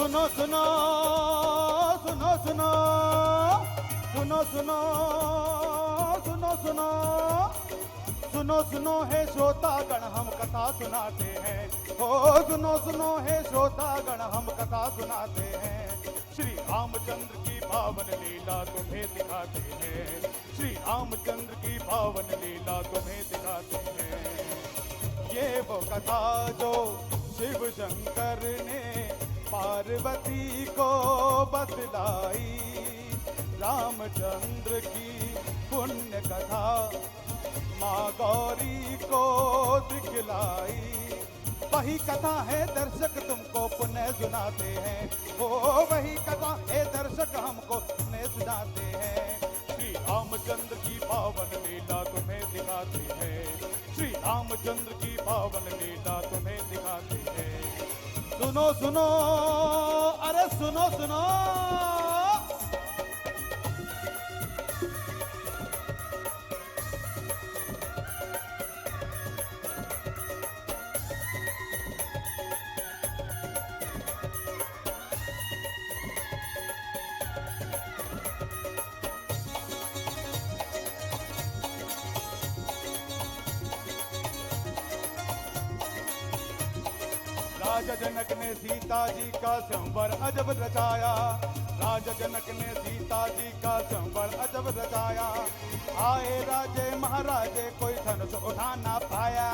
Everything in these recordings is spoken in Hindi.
सुनो सुनो सुनो सुनो सुनो सुनो सुनो सुनो सुनो सुनो हे श्रोतागण हम कथा सुनाते हैं। ओ सुनो सुनो हे श्रोतागण हम कथा सुनाते हैं। श्री रामचंद्र की पावन लीला तुम्हें दिखाते हैं। श्री रामचंद्र की पावन लीला तुम्हें दिखाते हैं। ये वो कथा जो शिव शंकर ने पार्वती को बतलाई, रामचंद्र की पुण्य कथा माँ गौरी को दिखलाई। वही कथा है दर्शक तुमको पुनः सुनाते हैं। वो वही कथा है दर्शक हमको पुनः सुनाते हैं। श्री रामचंद्र की पावन लीला तुम्हें दिखाते हैं। श्री रामचंद्र की पावन लीला तुम्हें दिखाते हैं। सुनो सुनो अरे सुनो सुनो राजा जनक ने सीता जी का संवर अजब रचाया। राजा जनक ने सीता जी का संवर अजब रचाया। आए राजे महाराजे कोई धनुष उठा ना पाया।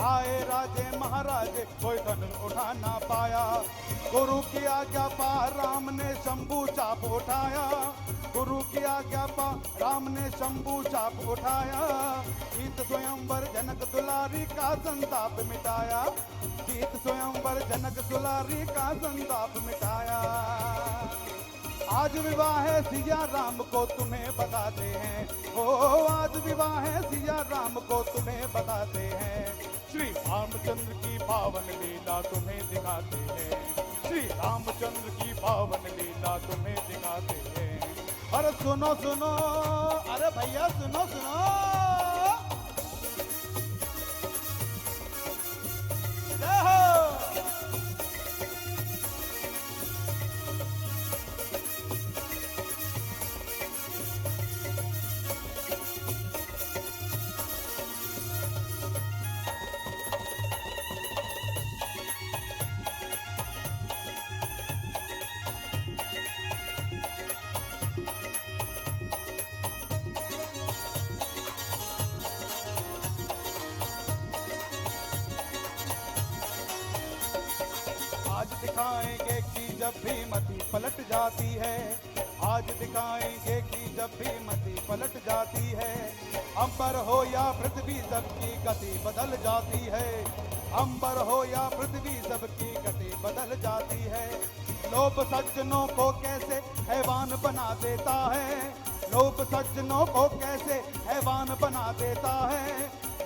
आए राजे महाराजे कोई धनुष उठा ना पाया। गुरु की आज्ञा पा राम ने शंभू चाप उठाया। गुरु की आज्ञा पा राम ने शंभू चाप उठाया। गीत स्वयंवर जनक दुलारी का संताप मिटाया। गीत स्वयंवर जनक दुलारी का संताप मिटाया। आज विवाह है सिया राम को तुम्हें बताते हैं। ओ आज विवाह है सिया राम को तुम्हें बताते हैं। श्री रामचंद्र की पावन लीला तुम्हें दिखाते हैं। श्री रामचंद्र की पावन लीला तुम्हें दिखाते हैं। अरे सुनो सुनो अरे भैया सुनो सुनो जय हो। दिखाएंगे कि जब भी मति पलट जाती है। आज दिखाएंगे कि जब भी मति पलट जाती है। अंबर हो या पृथ्वी सबकी गति बदल जाती है। अंबर हो या पृथ्वी सबकी गति बदल जाती है। लोभ सज्जनों को कैसे हैवान बना देता है। लोभ सज्जनों को कैसे हैवान बना देता है।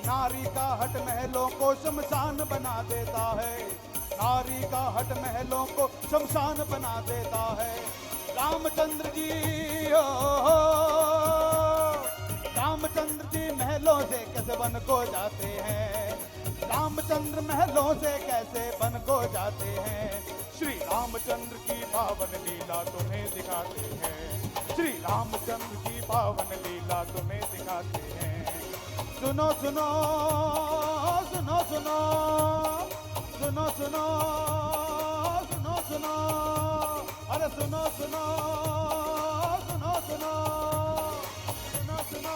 नारी का हट महलों को शमशान बना देता है। नारी का हट महलों को शमशान बना देता है। रामचंद्र जी रामचंद्र जी महलों से कैसे बन को जाते हैं। रामचंद्र महलों से कैसे बन को जाते हैं। श्री रामचंद्र की पावन लीला तुम्हें दिखाते हैं। श्री रामचंद्र की पावन लीला तुम्हें दिखाते हैं। सुनो सुनो सुनो सुनो सुनो सुनो सुनो सुनो अरे सुनो सुनो सुनो सुनो सुनो सुनो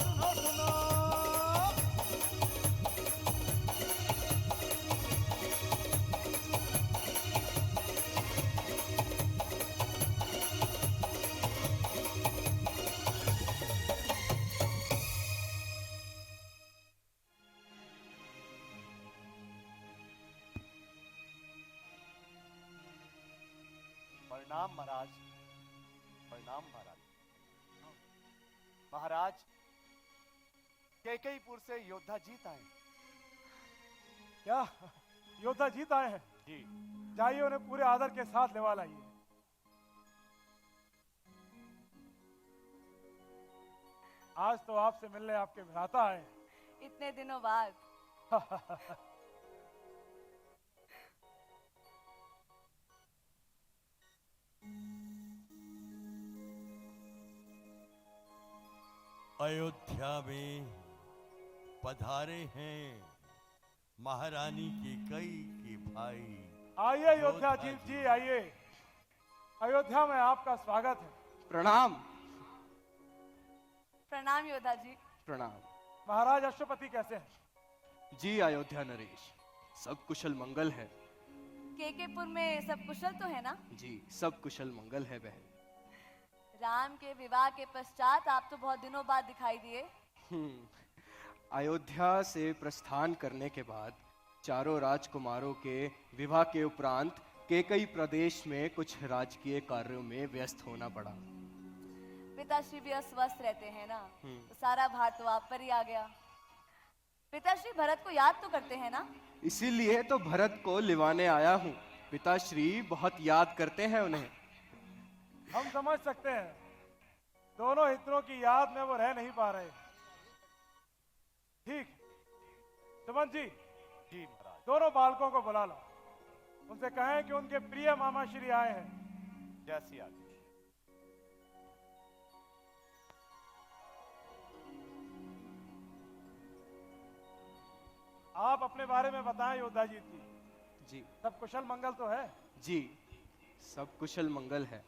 सुनो सुनो प्रणाम महाराज। प्रणाम महाराज। महाराज कैकेयीपुर से योद्धा जीत आए। क्या योद्धा जीत आए हैं? जी। जाइए उन्हें पूरे आदर के साथ लेवा लाइए। आज तो आपसे मिलने आपके भ्राता आए। इतने दिनों बाद। अयोध्या में पधारे हैं महारानी के कई के भाई। आइए योद्धा जी आइए। अयोध्या में आपका स्वागत है। प्रणाम। प्रणाम योद्धा जी। प्रणाम। महाराज अश्वपति कैसे हैं? जी अयोध्या नरेश, सब कुशल मंगल है। केकेपुर में सब कुशल तो है ना? जी सब कुशल मंगल है बहन। राम के विवाह के पश्चात आप तो बहुत दिनों बाद दिखाई दिए। अयोध्या से प्रस्थान करने के बाद चारों राजकुमारों के विवाह के उपरांत केकई प्रदेश में कुछ राजकीय कार्यों में व्यस्त होना पड़ा। पिताश्री भी अस्वस्थ रहते हैं ना, तो सारा भार तो आप पर ही आ गया। पिताश्री भरत को याद तो करते हैं ना? इसीलिए तो भरत को लिवाने आया हूँ। पिताश्री बहुत याद करते हैं उन्हें। हम समझ सकते हैं, दोनों हितों की याद में वो रह नहीं पा रहे। ठीक, सुमन जी महाराज। दोनों बालकों को बुला लो, उनसे कहें कि उनके प्रिय मामा श्री आए हैं। जैसी आज्ञा। आप अपने बारे में बताएं योद्धा जी। जी सब कुशल मंगल तो है? जी सब कुशल मंगल है।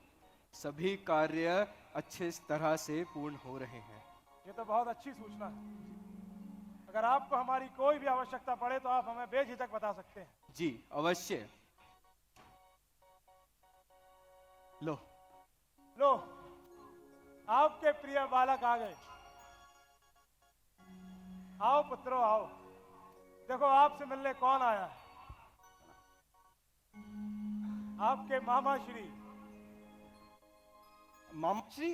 सभी कार्य अच्छे तरह से पूर्ण हो रहे हैं। ये तो बहुत अच्छी सूचना है। अगर आपको हमारी कोई भी आवश्यकता पड़े तो आप हमें बेझिझक बता सकते हैं। जी अवश्य। लो लो, आपके प्रिय बालक आ गए। आओ पुत्रों आओ, देखो आपसे मिलने कौन आया है। आपके मामा श्री। मामा श्री,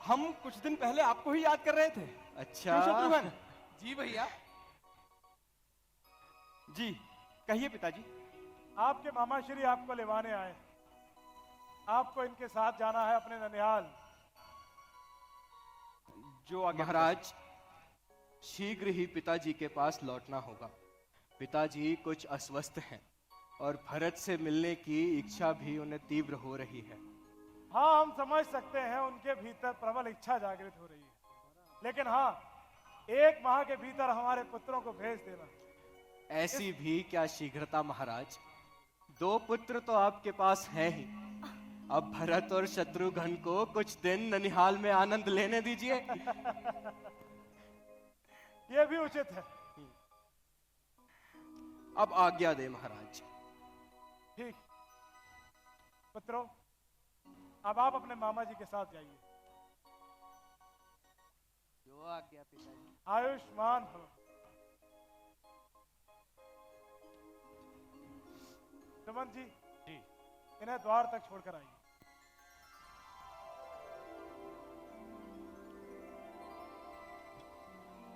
हम कुछ दिन पहले आपको ही याद कर रहे थे। अच्छा। शत्रुघ्न। जी भैया। जी कहिए पिताजी। आपके मामा श्री आपको लेवाने आए। आपको इनके साथ जाना है अपने ननिहाल। जो आगे महाराज, शीघ्र ही पिताजी के पास लौटना होगा। पिताजी कुछ अस्वस्थ हैं और भरत से मिलने की इच्छा भी उन्हें तीव्र हो रही है। हाँ, हम समझ सकते हैं उनके भीतर प्रबल इच्छा जागृत हो रही है, लेकिन हाँ, 1 माह के भीतर हमारे पुत्रों को भेज देना। ऐसी भी क्या शीघ्रता महाराज, 2 पुत्र तो आपके पास हैं ही। अब भरत और शत्रुघ्न को कुछ दिन ननिहाल में आनंद लेने दीजिए। ये भी उचित है। अब आज्ञा दे महाराज। ठीक, पुत्रों, अब आप अपने मामा जी के साथ जाइए। जो आज्ञा पिताजी। आयुष्मान भव। सुमन जी इन्हें द्वार तक छोड़कर आइए।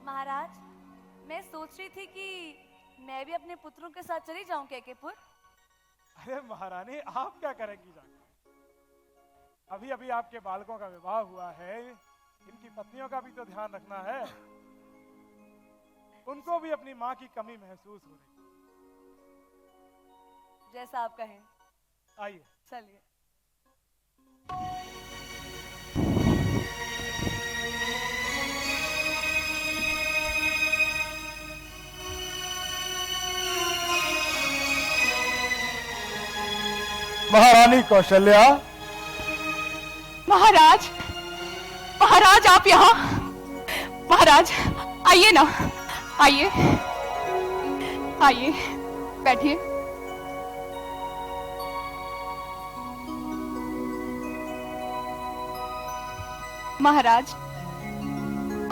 महाराज, मैं सोच रही थी कि मैं भी अपने पुत्रों के साथ चली जाऊं केकेपुर। अरे महारानी, आप क्या करेंगी जाकर? अभी अभी आपके बालकों का विवाह हुआ है, इनकी पत्नियों का भी तो ध्यान रखना है। उनको भी अपनी माँ की कमी महसूस हो रही। जैसा आप कहें। आइए चलिए। महारानी कौशल्या। महाराज, महाराज आप यहाँ। महाराज आइए ना, आइए आइए, बैठिए। महाराज,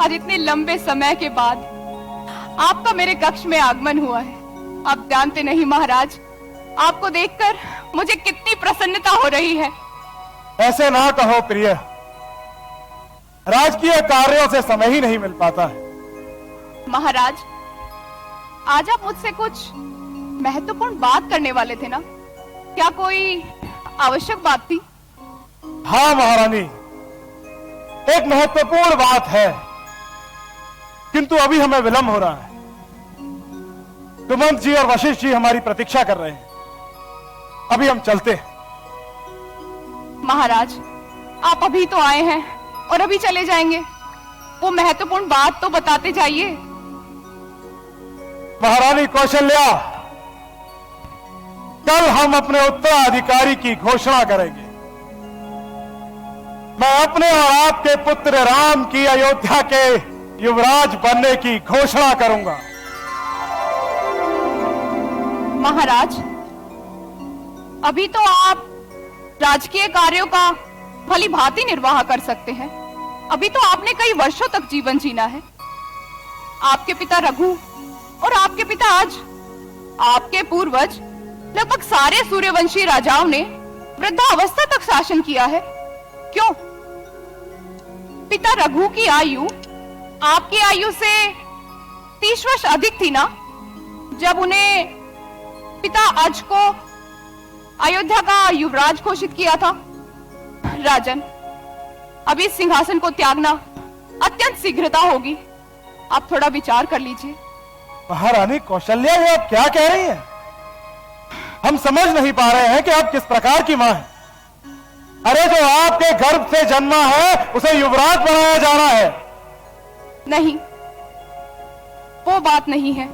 आज इतने लंबे समय के बाद आपका मेरे कक्ष में आगमन हुआ है। आप जानते नहीं महाराज, आपको देखकर मुझे कितनी प्रसन्नता हो रही है। ऐसे ना कहो प्रिय, राजकीय कार्यों से समय ही नहीं मिल पाता है। महाराज, आज आप मुझसे कुछ महत्वपूर्ण बात करने वाले थे ना? क्या कोई आवश्यक बात थी? हाँ महारानी, एक महत्वपूर्ण बात है, किंतु अभी हमें विलंब हो रहा है। सुमंत जी और वशिष्ठ जी हमारी प्रतीक्षा कर रहे हैं। अभी हम चलते हैं। महाराज, आप अभी तो आए हैं और अभी चले जाएंगे? वो महत्वपूर्ण बात तो बताते जाइए। महारानी कौशल्या, कल हम अपने उत्तराधिकारी की घोषणा करेंगे। मैं अपने और आपके पुत्र राम की अयोध्या के युवराज बनने की घोषणा करूंगा। महाराज, अभी तो आप राजकीय कार्यों का भली भांति निर्वाह कर सकते हैं। अभी तो आपने कई वर्षों तक जीवन जीना है। आपके पिता रघु और आपके पिता आज, आपके पूर्वज लगभग सारे सूर्यवंशी राजाओं ने वृद्धावस्था तक शासन किया है। क्यों? पिता रघु की आयु आपकी आयु से 30 वर्ष अधिक थी ना, जब उन्हें पिता अज को अयोध्या का युवराज घोषित किया था। राजन, अभी इस सिंहासन को त्यागना अत्यंत शीघ्रता होगी। आप थोड़ा विचार कर लीजिए। महारानी कौशल्या, ये आप क्या कह रही हैं? हम समझ नहीं पा रहे हैं कि आप किस प्रकार की मां हैं। अरे, जो आपके गर्भ से जन्मा है उसे युवराज बनाया जाना है। नहीं, वो बात नहीं है।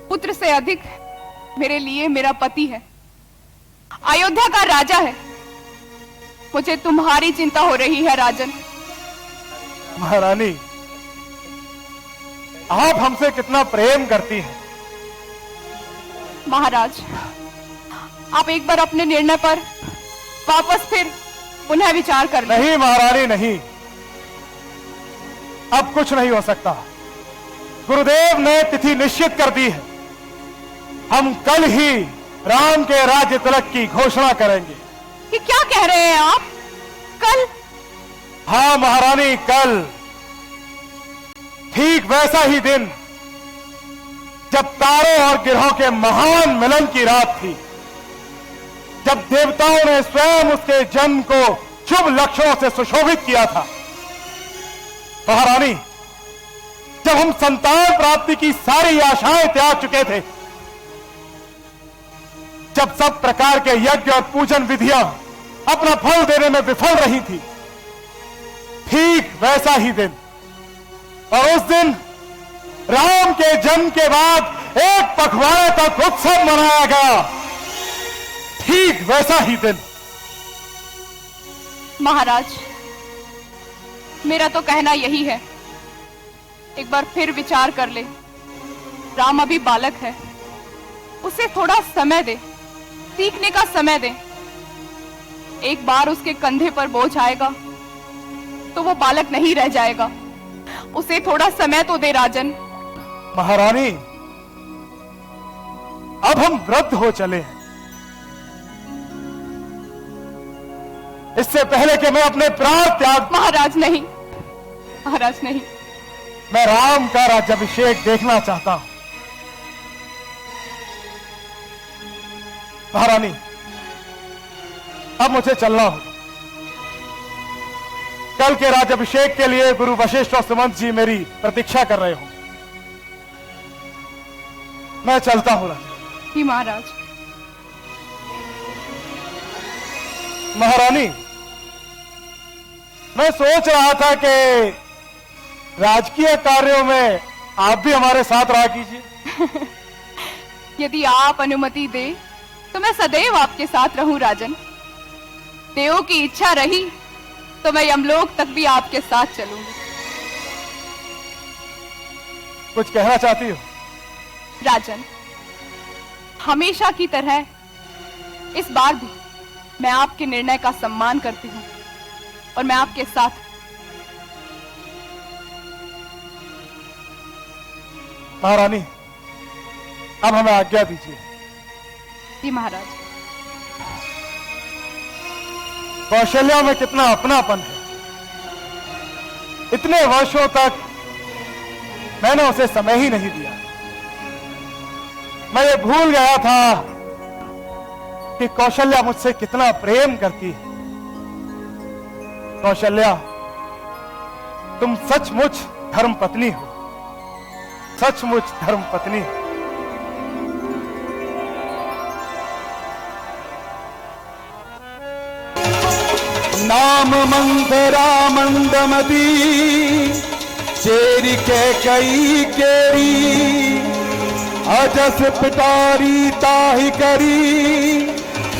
पुत्र से अधिक मेरे लिए मेरा पति है, अयोध्या का राजा है। मुझे तुम्हारी चिंता हो रही है राजन। महारानी, आप हमसे कितना प्रेम करती हैं। महाराज, आप एक बार अपने निर्णय पर वापस फिर पुनः विचार कर लें। नहीं महारानी, नहीं, अब कुछ नहीं हो सकता। गुरुदेव ने तिथि निश्चित कर दी है। हम कल ही राम के राज्य तिलक की घोषणा करेंगे। ये क्या कह रहे हैं आप? कल? हाँ महारानी, कल। ठीक वैसा ही दिन जब तारों और गिरहों के महान मिलन की रात थी, जब देवताओं ने स्वयं उसके जन्म को शुभ लक्षणों से सुशोभित किया था। महारानी, जब हम संतान प्राप्ति की सारी आशाएं त्याग चुके थे, जब सब प्रकार के यज्ञ और पूजन विधियां अपना फल देने में विफल रही थी, ठीक वैसा ही दिन। और उस दिन राम के जन्म के बाद एक पखवाड़े तक उत्सव मनाया गया, ठीक वैसा ही दिन। महाराज, मेरा तो कहना यही है, एक बार फिर विचार कर ले। राम अभी बालक है, उसे थोड़ा समय दे, सीखने का समय दे। एक बार उसके कंधे पर बोझ आएगा तो वो बालक नहीं रह जाएगा। उसे थोड़ा समय तो दे राजन। महारानी, अब हम वृद्ध हो चले हैं। इससे पहले कि मैं अपने प्राण त्याग। महाराज नहीं, महाराज नहीं। मैं राम का राज्याभिषेक देखना चाहता हूं। महारानी, अब मुझे चलना होगा। कल के राज्याभिषेक के लिए गुरु वशिष्ठ और सुमंत जी मेरी प्रतीक्षा कर रहे हो। मैं चलता हूं रानी। ही महाराज। महारानी, मैं सोच रहा था कि राजकीय कार्यों में आप भी हमारे साथ रहा कीजिए। यदि आप अनुमति दे तो मैं सदैव आपके साथ रहूं राजन। देवों की इच्छा रही तो मैं यमलोक तक भी आपके साथ चलूंगी। कुछ कहना चाहती हो? राजन, हमेशा की तरह इस बार भी मैं आपके निर्णय का सम्मान करती हूं और मैं आपके साथ। महारानी, अब हमें आज्ञा दीजिए। जी महाराज। कौशल्या में कितना अपनापन है। इतने वर्षों तक मैंने उसे समय ही नहीं दिया। मैं ये भूल गया था कि कौशल्या मुझसे कितना प्रेम करती है। कौशल्या, तुम सचमुच धर्मपत्नी हो, सचमुच धर्मपत्नी हो। नाम मंदरा मंदमती चेरी के कई केरी अजस पिटारी ताही करी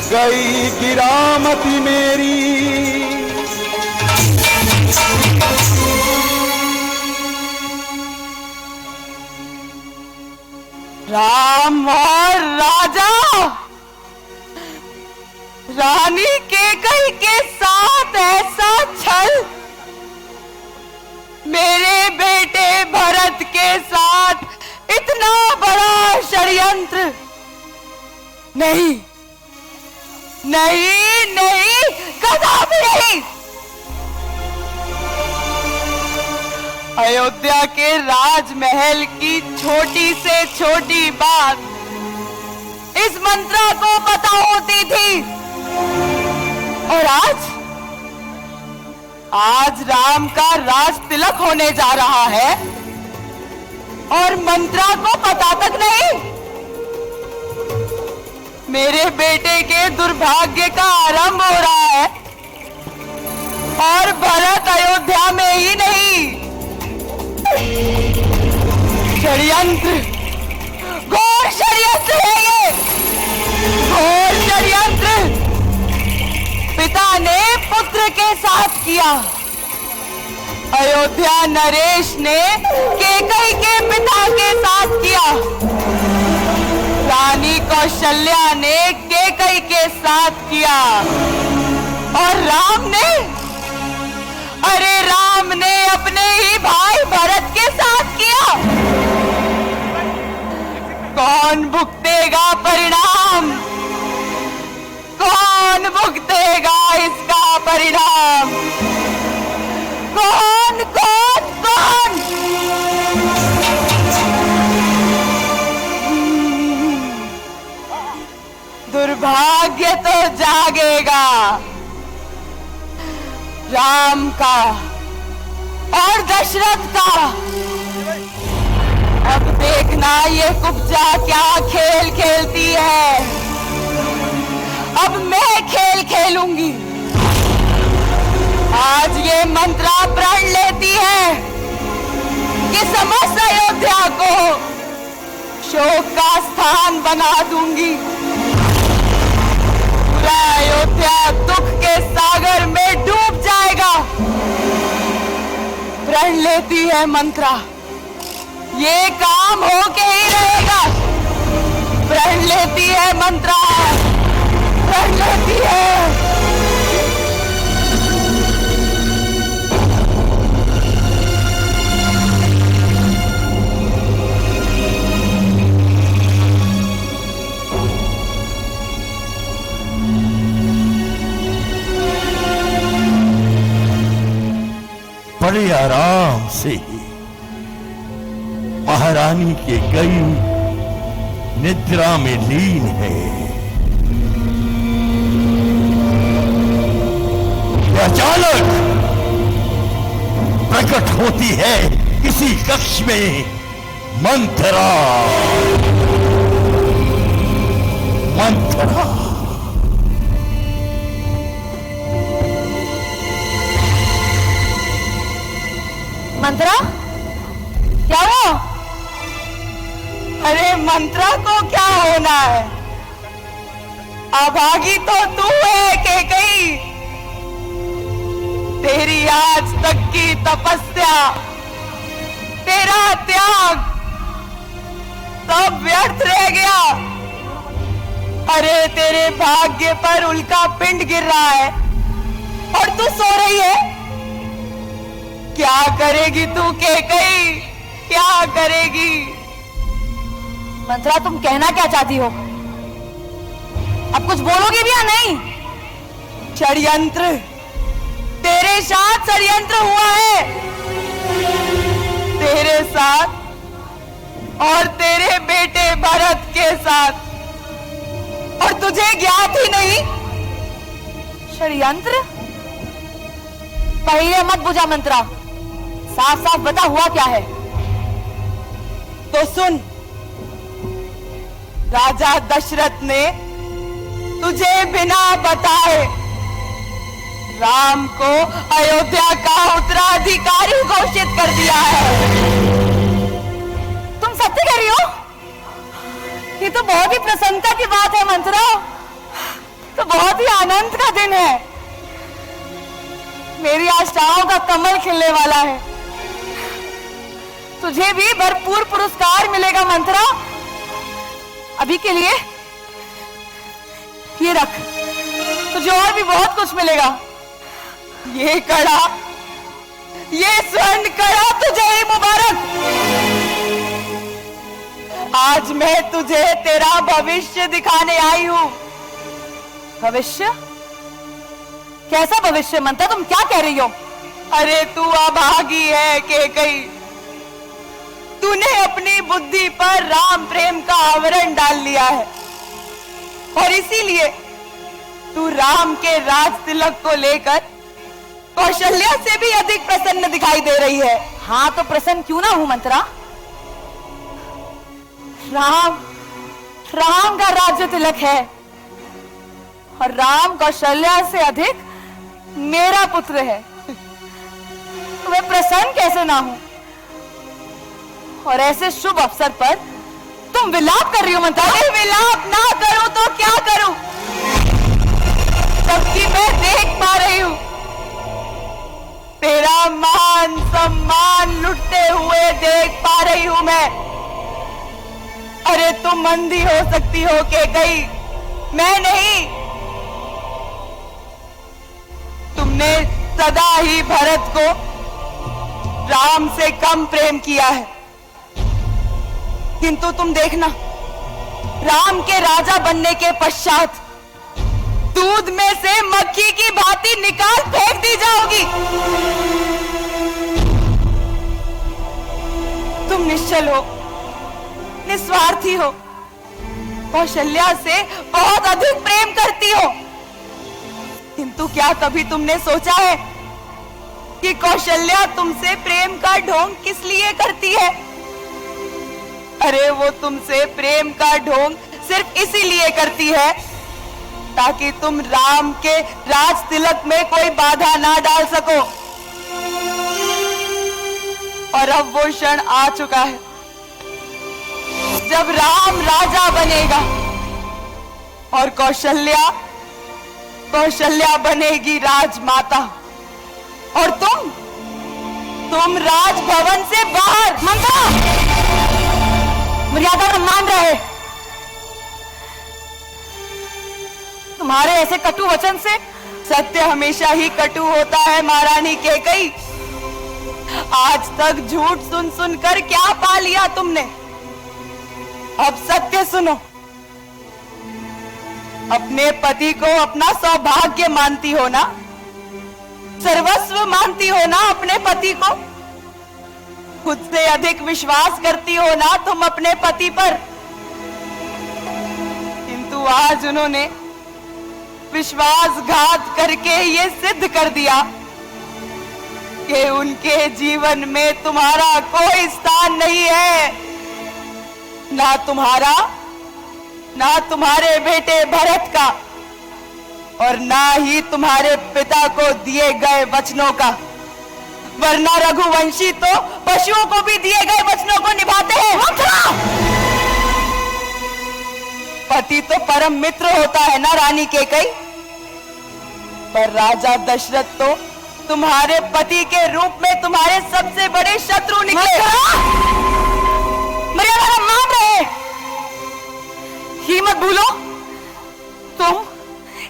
गई गिरामती मेरी। राम और राजा रानी केकई के साथ ऐसा छल, मेरे बेटे भरत के साथ इतना बड़ा षड्यंत्र, नहीं नहीं नहीं, कदापि नहीं। अयोध्या के राजमहल की छोटी से छोटी बात इस मंत्रा को पता होती थी, और आज राम का राज तिलक होने जा रहा है और मंत्रा को पता तक नहीं। मेरे बेटे के दुर्भाग्य का आरंभ हो रहा है, और भरत अयोध्या में ही नहीं, षड्यंत्र, घोर षड्यंत्र है ये, घोर षड्यंत्र पिता ने पुत्र के साथ किया। अयोध्या नरेश ने केकई के पिता के साथ किया, रानी कौशल्या ने केकई के साथ किया, और राम ने, अरे राम ने अपने ही भाई भरत के साथ किया। कौन भुगतेगा परिणाम, कौन भुगतेगा इसका परिणाम, कौन कौन कौन? दुर्भाग्य तो जागेगा राम का और दशरथ का। अब देखना ये कुब्जा क्या खेल खेलती है, अब मैं खेल खेलूंगी। आज ये मंत्रा प्रण लेती है कि समस्त अयोध्या को शोक का स्थान बना दूंगी। पूरा अयोध्या दुख के सागर में डूब जाएगा। प्रण लेती है मंत्रा, ये काम होके ही रहेगा। प्रण लेती है मंत्रा, प्रण लेती है। बड़े आराम से महारानी के कई निद्रा में लीन है। अचानक प्रकट होती है किसी कक्ष में मंत्रा। मंत्रा मंत्रा, क्या हो? अरे मंत्रा को क्या होना है? अभागी तो तू है केकई। तेरी आज तक की तपस्या, तेरा त्याग सब व्यर्थ रह गया। अरे तेरे भाग्य पर उल्का पिंड गिर रहा है और तू सो रही है। क्या करेगी तू केकई, क्या करेगी? मंत्रा, तुम कहना क्या चाहती हो? अब कुछ बोलोगी भी या नहीं? षड्यंत्र, तेरे साथ षड्यंत्र हुआ है, तेरे साथ और तेरे बेटे भरत के साथ, और तुझे ज्ञात ही नहीं। षड्यंत्र? पहले मत बुझा मंत्रा, साफ साफ बता हुआ क्या है। तो सुन, राजा दशरथ ने तुझे बिना बताए राम को अयोध्या का उत्तराधिकारी घोषित कर दिया है। तुम सत्य कह रही हो? ये तो बहुत ही प्रसन्नता की बात है मंत्रा, तो बहुत ही आनंद का दिन है। मेरी आशाओं का कमल खिलने वाला है। तुझे भी भरपूर पुरस्कार मिलेगा मंत्रा। अभी के लिए ये रख, तुझे और भी बहुत कुछ मिलेगा। ये कड़ा, ये स्वर्ण कड़ा तुझे ही मुबारक। आज मैं तुझे तेरा भविष्य दिखाने आई हूं। भविष्य? कैसा भविष्य मंत्रा, तुम क्या कह रही हो? अरे तू अभागी है केकई। तूने अपनी बुद्धि पर राम प्रेम का आवरण डाल लिया है और इसीलिए तू राम के राज तिलक को लेकर कौशल्या से भी अधिक प्रसन्न दिखाई दे रही है। हाँ तो प्रसन्न क्यों ना हूं मंत्रा। राम का राज्य तिलक है और राम कौशल्या से अधिक मेरा पुत्र है, तो मैं प्रसन्न कैसे ना हूं। और ऐसे शुभ अवसर पर तुम विलाप कर रही हो मंत्रा। विलाप ना करूं तो क्या करूं, जबकि मैं देख पा रही हूं तेरा मान सम्मान लुटते हुए देख पा रही हूं मैं। अरे तुम अंधी हो सकती हो केकई, मैं नहीं। तुमने सदा ही भरत को राम से कम प्रेम किया है, किंतु तुम देखना, राम के राजा बनने के पश्चात दूध में से मक्खी की भांति निकाल फेंक दी जाओगी। तुम निश्चल हो, निस्वार्थी हो, कौशल्या से बहुत अधिक प्रेम करती हो, किंतु क्या कभी तुमने सोचा है कि कौशल्या तुमसे प्रेम का ढोंग किस लिए करती है? अरे वो तुमसे प्रेम का ढोंग सिर्फ इसीलिए करती है ताकि तुम राम के राज तिलक में कोई बाधा ना डाल सको। और अब वो क्षण आ चुका है जब राम राजा बनेगा और कौशल्या बनेगी राजमाता, और तुम राजभवन से बाहर। मंत्रा, मर्यादा पर मान रहे। तुम्हारे ऐसे कटु वचन से सत्य हमेशा ही कटु होता है महारानी केकई। आज तक झूठ सुन सुनकर क्या पा लिया तुमने, अब सत्य सुनो। अपने पति को अपना सौभाग्य मानती हो ना, सर्वस्व मानती हो ना अपने पति को, खुद से अधिक विश्वास करती हो ना तुम अपने पति पर, किंतु आज उन्होंने विश्वासघात करके ये सिद्ध कर दिया कि उनके जीवन में तुम्हारा कोई स्थान नहीं है, ना तुम्हारा, ना तुम्हारे बेटे भरत का, और ना ही तुम्हारे पिता को दिए गए वचनों का। वरना रघुवंशी तो पशुओं को भी दिए गए वचनों को निभाते हैं। पति तो परम मित्र होता है ना रानी केकई, पर राजा दशरथ तो तुम्हारे पति के रूप में तुम्हारे सबसे बड़े शत्रु निकले। मर्यादा मान रहे, ही मत भूलो तुम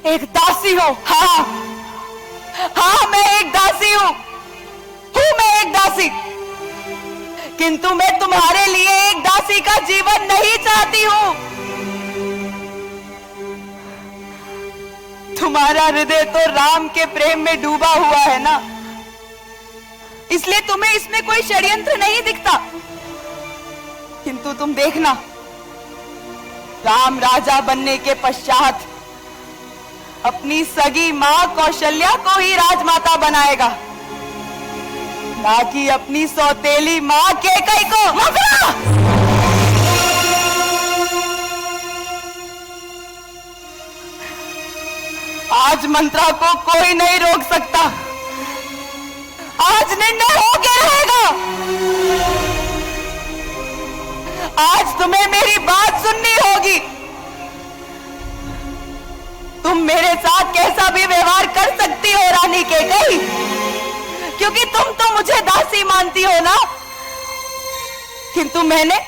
एक दासी हो। हाँ, मैं एक दासी हूं, मैं एक दासी, किंतु मैं तुम्हारे लिए एक दासी का जीवन नहीं चाहती हूं। तुम्हारा हृदय तो राम के प्रेम में डूबा हुआ है ना, इसलिए तुम्हें इसमें कोई षड्यंत्र नहीं दिखता। किंतु तुम देखना, राम राजा बनने के पश्चात अपनी सगी मां कौशल्या को ही राजमाता बनाएगा, ना कि अपनी सौतेली मां केकई को। आज मंत्रा को कोई नहीं रोक सकता। आज निर्णय हो के रहेगा। आज तुम्हें मेरी बात सुननी होगी। तुम मेरे साथ कैसा भी व्यवहार कर सकती हो रानी कैकेयी, क्योंकि तुम तो मुझे दासी मानती हो ना, किंतु मैंने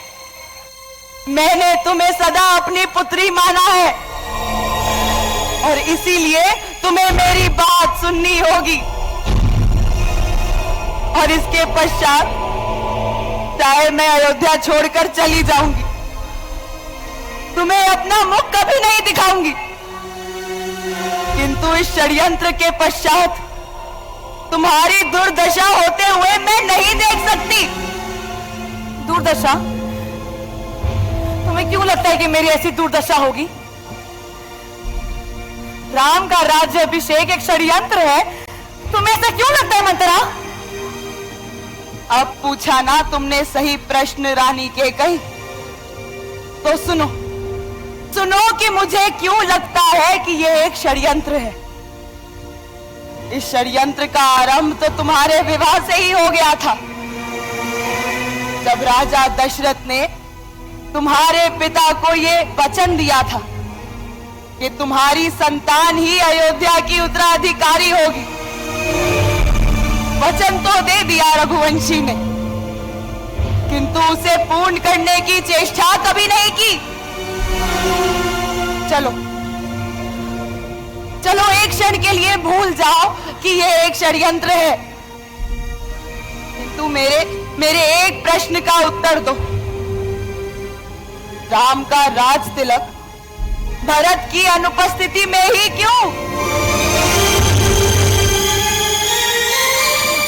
तुम्हें सदा अपनी पुत्री माना है, और इसीलिए तुम्हें मेरी बात सुननी होगी। और इसके पश्चात चाहे मैं अयोध्या छोड़कर चली जाऊंगी, तुम्हें अपना मुख कभी नहीं दिखाऊंगी, किंतु इस षड्यंत्र के पश्चात तुम्हारी दुर्दशा होते हुए मैं नहीं देख सकती। दुर्दशा? तुम्हें क्यों लगता है कि मेरी ऐसी दुर्दशा होगी? राम का राज्य अभिषेक एक षड्यंत्र है, तुम्हें ऐसा क्यों लगता है मंत्रा? अब पूछा ना तुमने सही प्रश्न रानी कैकेयी, तो सुनो कि मुझे क्यों लगता है कि यह एक षड्यंत्र है। इस षड्यंत्र का आरंभ तो तुम्हारे विवाह से ही हो गया था, जब राजा दशरथ ने तुम्हारे पिता को ये वचन दिया था कि तुम्हारी संतान ही अयोध्या की उत्तराधिकारी होगी। वचन तो दे दिया रघुवंशी ने, किंतु उसे पूर्ण करने की चेष्टा कभी नहीं की। चलो एक क्षण के लिए भूल जाओ कि यह एक षड्यंत्र है, किंतु मेरे एक प्रश्न का उत्तर दो। राम का राज तिलक भरत की अनुपस्थिति में ही क्यों?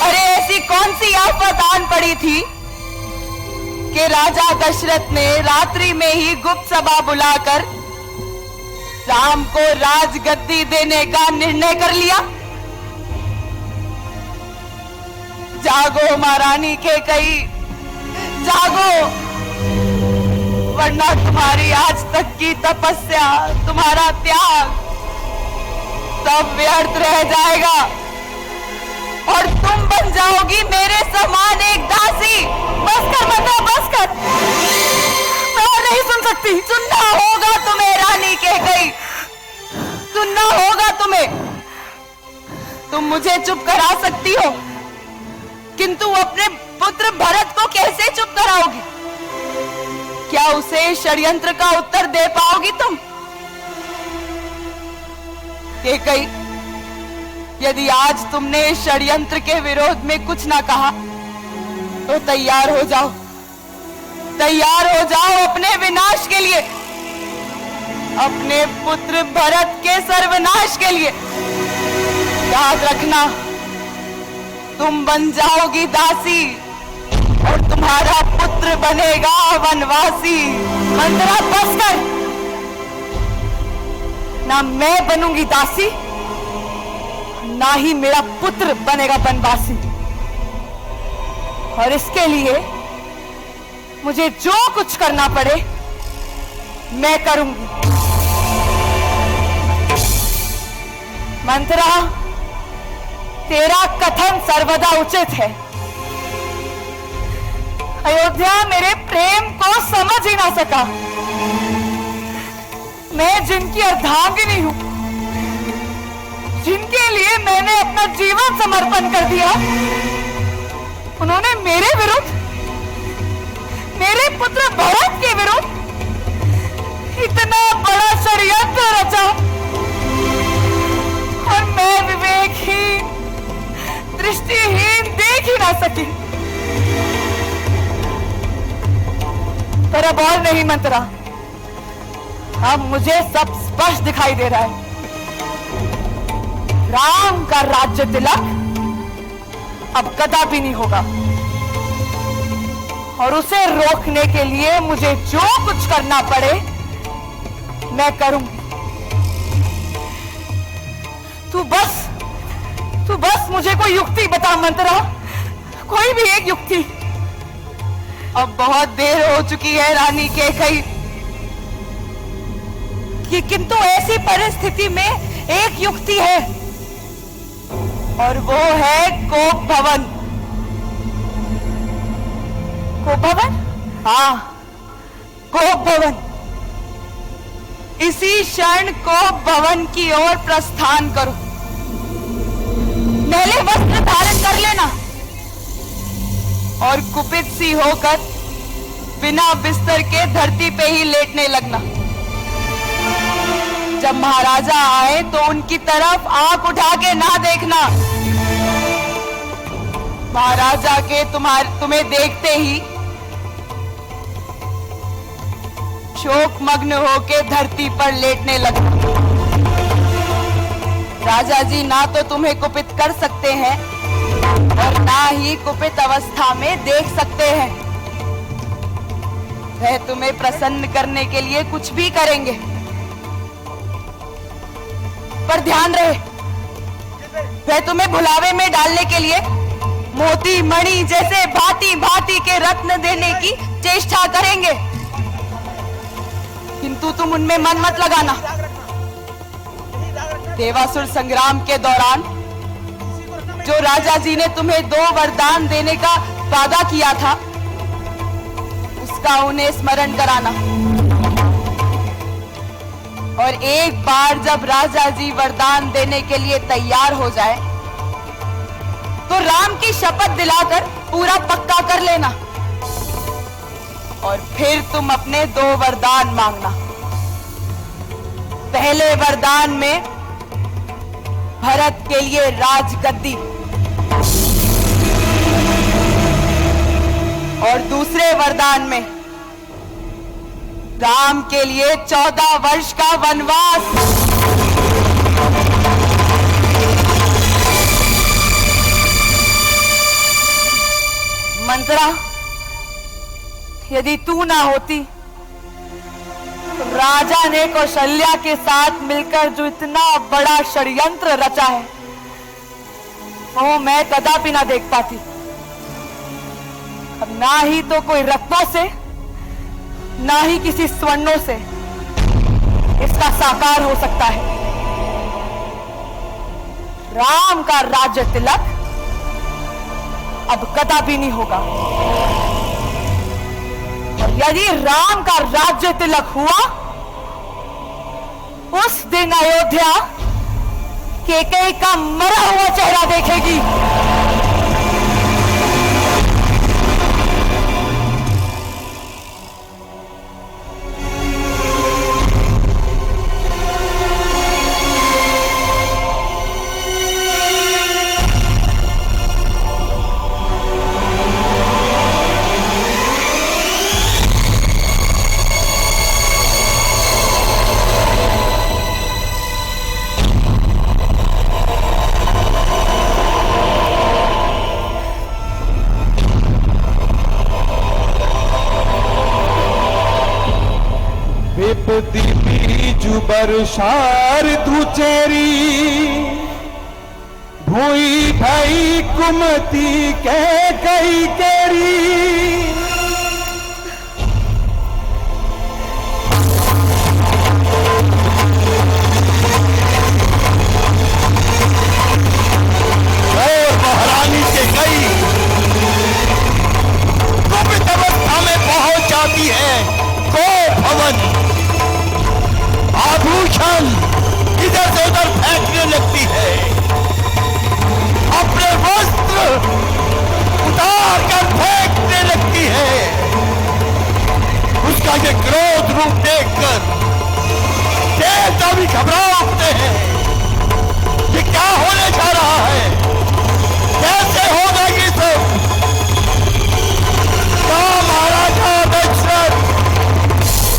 अरे ऐसी कौन सी आफत आन पड़ी थी कि राजा दशरथ ने रात्रि में ही गुप्त सभा बुलाकर राम को राजगद्दी देने का निर्णय कर लिया? जागो महारानी कैकेयी, जागो, वरना तुम्हारी आज तक की तपस्या, तुम्हारा त्याग सब व्यर्थ रह जाएगा और तुम बन जाओगी मेरे समान एक दासी। बस कर बता, बस कर, मैं और नहीं सुन सकती। सुनना होगा तुम्हें रानी कैकेयी, सुनना होगा तुम्हें। तुम मुझे चुप करा सकती हो, किंतु अपने पुत्र भरत को कैसे चुप कराओगी? क्या उसे षड्यंत्र का उत्तर दे पाओगी तुम? कैकेयी, यदि आज तुमने इस षड्यंत्र के विरोध में कुछ ना कहा तो तैयार हो जाओ, तैयार हो जाओ अपने विनाश के लिए, अपने पुत्र भरत के सर्वनाश के लिए। याद रखना, तुम बन जाओगी दासी और तुम्हारा पुत्र बनेगा वनवासी। मंत्रा बस कर, ना मैं बनूंगी दासी, ना ही मेरा पुत्र बनेगा वनवासी। और इसके लिए मुझे जो कुछ करना पड़े मैं करूंगी। मंत्रा, तेरा कथन सर्वदा उचित है। अयोध्या मेरे प्रेम को समझ ही ना सका। मैं जिनकी अर्धांगिनी हूं, जिनके लिए मैंने अपना जीवन समर्पण कर दिया, उन्होंने मेरे विरुद्ध, मेरे पुत्र भरत के विरुद्ध इतना बड़ा षड्यंत्र रचा, और मैं विवेकहीन, दृष्टिहीन देख ही ना सकी। पर अब और नहीं मंत्रा, अब मुझे सब स्पष्ट दिखाई दे रहा है। राम का राज्य तिलक अब कदापि नहीं होगा, और उसे रोकने के लिए मुझे जो कुछ करना पड़े मैं करूंगी। तू बस मुझे कोई युक्ति बता मंत्रा, कोई भी एक युक्ति। अब बहुत देर हो चुकी है रानी कैकेयी, किंतु ऐसी परिस्थिति में एक युक्ति है, और वो है कोप भवन। कोप भवन? हाँ, कोप भवन। इसी क्षण कोप भवन की ओर प्रस्थान करो। मैले वस्त्र धारण कर लेना और कुपित सी होकर बिना बिस्तर के धरती पे ही लेटने लगना। जब महाराजा आए तो उनकी तरफ आंख उठा के ना देखना। महाराजा के तुम्हें देखते ही शोक मग्न होके धरती पर लेटने लगना। राजा जी ना तो तुम्हें कुपित कर सकते हैं और ना ही कुपित अवस्था में देख सकते हैं। वह तुम्हें प्रसन्न करने के लिए कुछ भी करेंगे, पर ध्यान रहे, वह तुम्हें भुलावे में डालने के लिए मोती मणि जैसे भांति भांति के रत्न देने की चेष्टा करेंगे, किंतु तुम उनमें मन मत लगाना। देवासुर संग्राम के दौरान जो राजा जी ने तुम्हें 2 वरदान देने का वादा किया था, उसका उन्हें स्मरण कराना। और एक बार जब राजा जी वरदान देने के लिए तैयार हो जाए तो राम की शपथ दिलाकर पूरा पक्का कर लेना, और फिर तुम अपने 2 वरदान मांगना। पहले वरदान में भरत के लिए राजगद्दी, और दूसरे वरदान में राम के लिए 14 वर्ष का वनवास। मंत्रा, यदि तू ना होती तो राजा ने कौशल्या के साथ मिलकर जो इतना बड़ा षड्यंत्र रचा है, वो मैं कदापि ना देख पाती। अब ना ही तो कोई रत्नों से, ना ही किसी स्वर्णों से इसका साकार हो सकता है। राम का राज्य तिलक अब कदापि नहीं होगा, और यदि राम का राज्य तिलक हुआ, उस दिन अयोध्या कैकेयी का मरा हुआ चेहरा देखेगी। विपति बीज बरसार धुचेरी, भूई भई कुमति के कई केरी। और महारानी के कई कुपित अवस्था में पहुंच जाती है। कोप भवन आभूषण इधर से उधर फेंकने लगती है, अपने वस्त्र उतार कर फेंकने लगती है। उसका ये क्रोध रूप देखकर देवता भी घबरा उठते हैं। ये क्या होने जा रहा है? कैसे होगा ये सब? क्या महाराजा दशरथ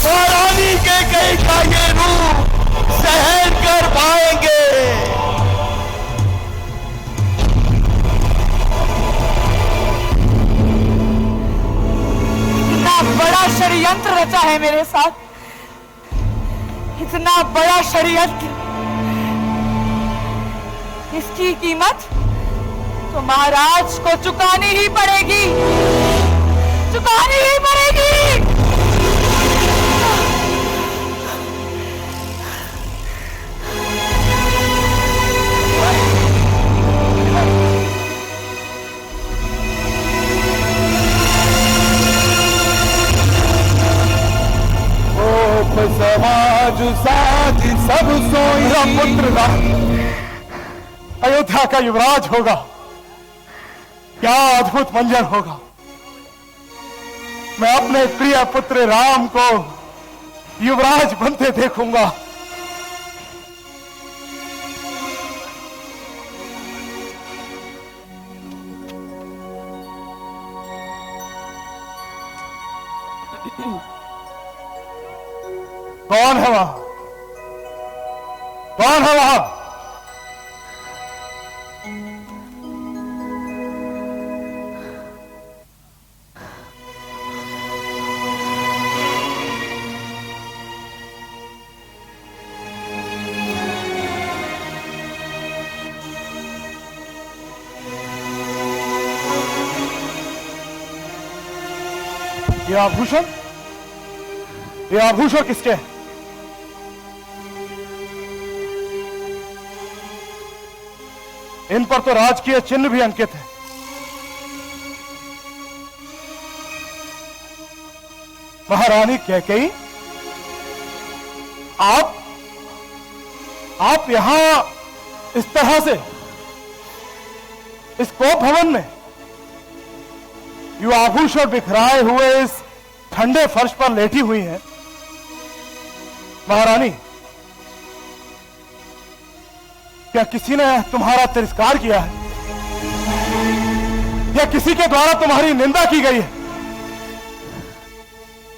महारानी के कई का ये रूप सहन कर पाएंगे? इतना बड़ा षड्यंत्र रचा है मेरे साथ, इतना बड़ा षड्यंत्र, इसकी कीमत तो महाराज को चुकानी ही पड़ेगी, चुकानी ही पड़ेगी। राज साज सब सोई पुत्र राम अयोध्या का युवराज होगा। क्या अद्भुत मंजर होगा। मैं अपने प्रिय पुत्र राम को युवराज बनते देखूंगा। कौन है वहां? कौन है वहां? ये आभूषण? ये आभूषण किसके हैं? इन पर तो राजकीय चिन्ह भी अंकित है। महारानी कैकेयी, आप यहां इस तरह से इस कोप भवन में ये आभूषण बिखराए हुए इस ठंडे फर्श पर लेटी हुई है। महारानी, क्या किसी ने तुम्हारा तिरस्कार किया है या किसी के द्वारा तुम्हारी निंदा की गई है?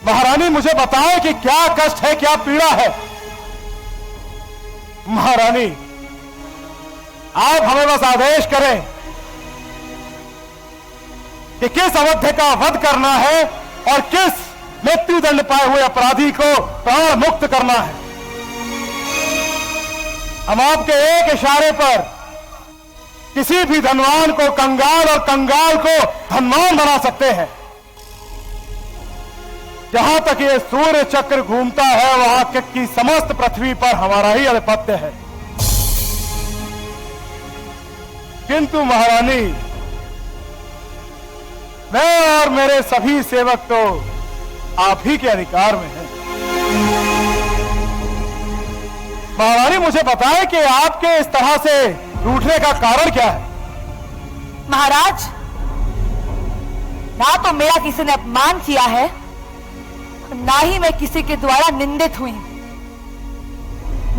महारानी, मुझे बताएं कि क्या कष्ट है, क्या पीड़ा है। महारानी, आप हमें बस आदेश करें कि किस अवध्य का वध करना है और किस मृत्युदंड पाए हुए अपराधी को प्राण मुक्त करना है। हम आपके एक इशारे पर किसी भी धनवान को कंगाल और कंगाल को धनवान बना सकते हैं। जहां तक ये सूर्य चक्र घूमता है वहां की समस्त पृथ्वी पर हमारा ही आधिपत्य है। किंतु महारानी, मैं और मेरे सभी सेवक तो आप ही के अधिकार में हैं। महारानी, मुझे बताएं कि आपके इस तरह से रूठने का कारण क्या है? महाराज, ना तो मेरा किसी ने अपमान किया है, ना ही मैं किसी के द्वारा निंदित हुई।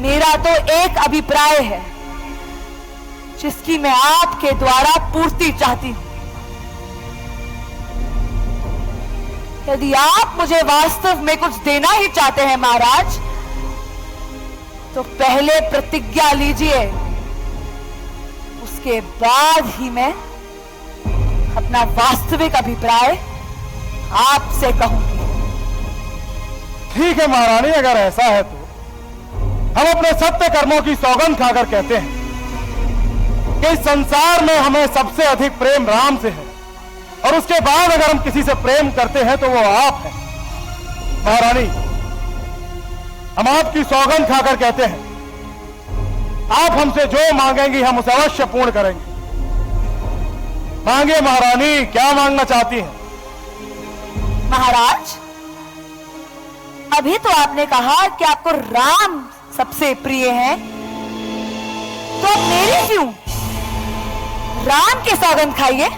मेरा तो एक अभिप्राय है जिसकी मैं आपके द्वारा पूर्ति चाहती हूं। यदि आप मुझे वास्तव में कुछ देना ही चाहते हैं महाराज, तो पहले प्रतिज्ञा लीजिए, उसके बाद ही मैं अपना वास्तविक अभिप्राय आपसे कहूंगी। ठीक है महारानी, अगर ऐसा है तो हम अपने सत्य कर्मों की सौगंध खाकर कहते हैं कि इस संसार में हमें सबसे अधिक प्रेम राम से है, और उसके बाद अगर हम किसी से प्रेम करते हैं तो वो आप हैं। महारानी, हम आपकी सौगंध खाकर कहते हैं, आप हमसे जो मांगेंगी हम उसे अवश्य पूर्ण करेंगे। मांगे महारानी, क्या मांगना चाहती हैं? महाराज, अभी तो आपने कहा कि आपको राम सबसे प्रिय है, तो अब मेरी क्यों? राम की सौगंध खाइए।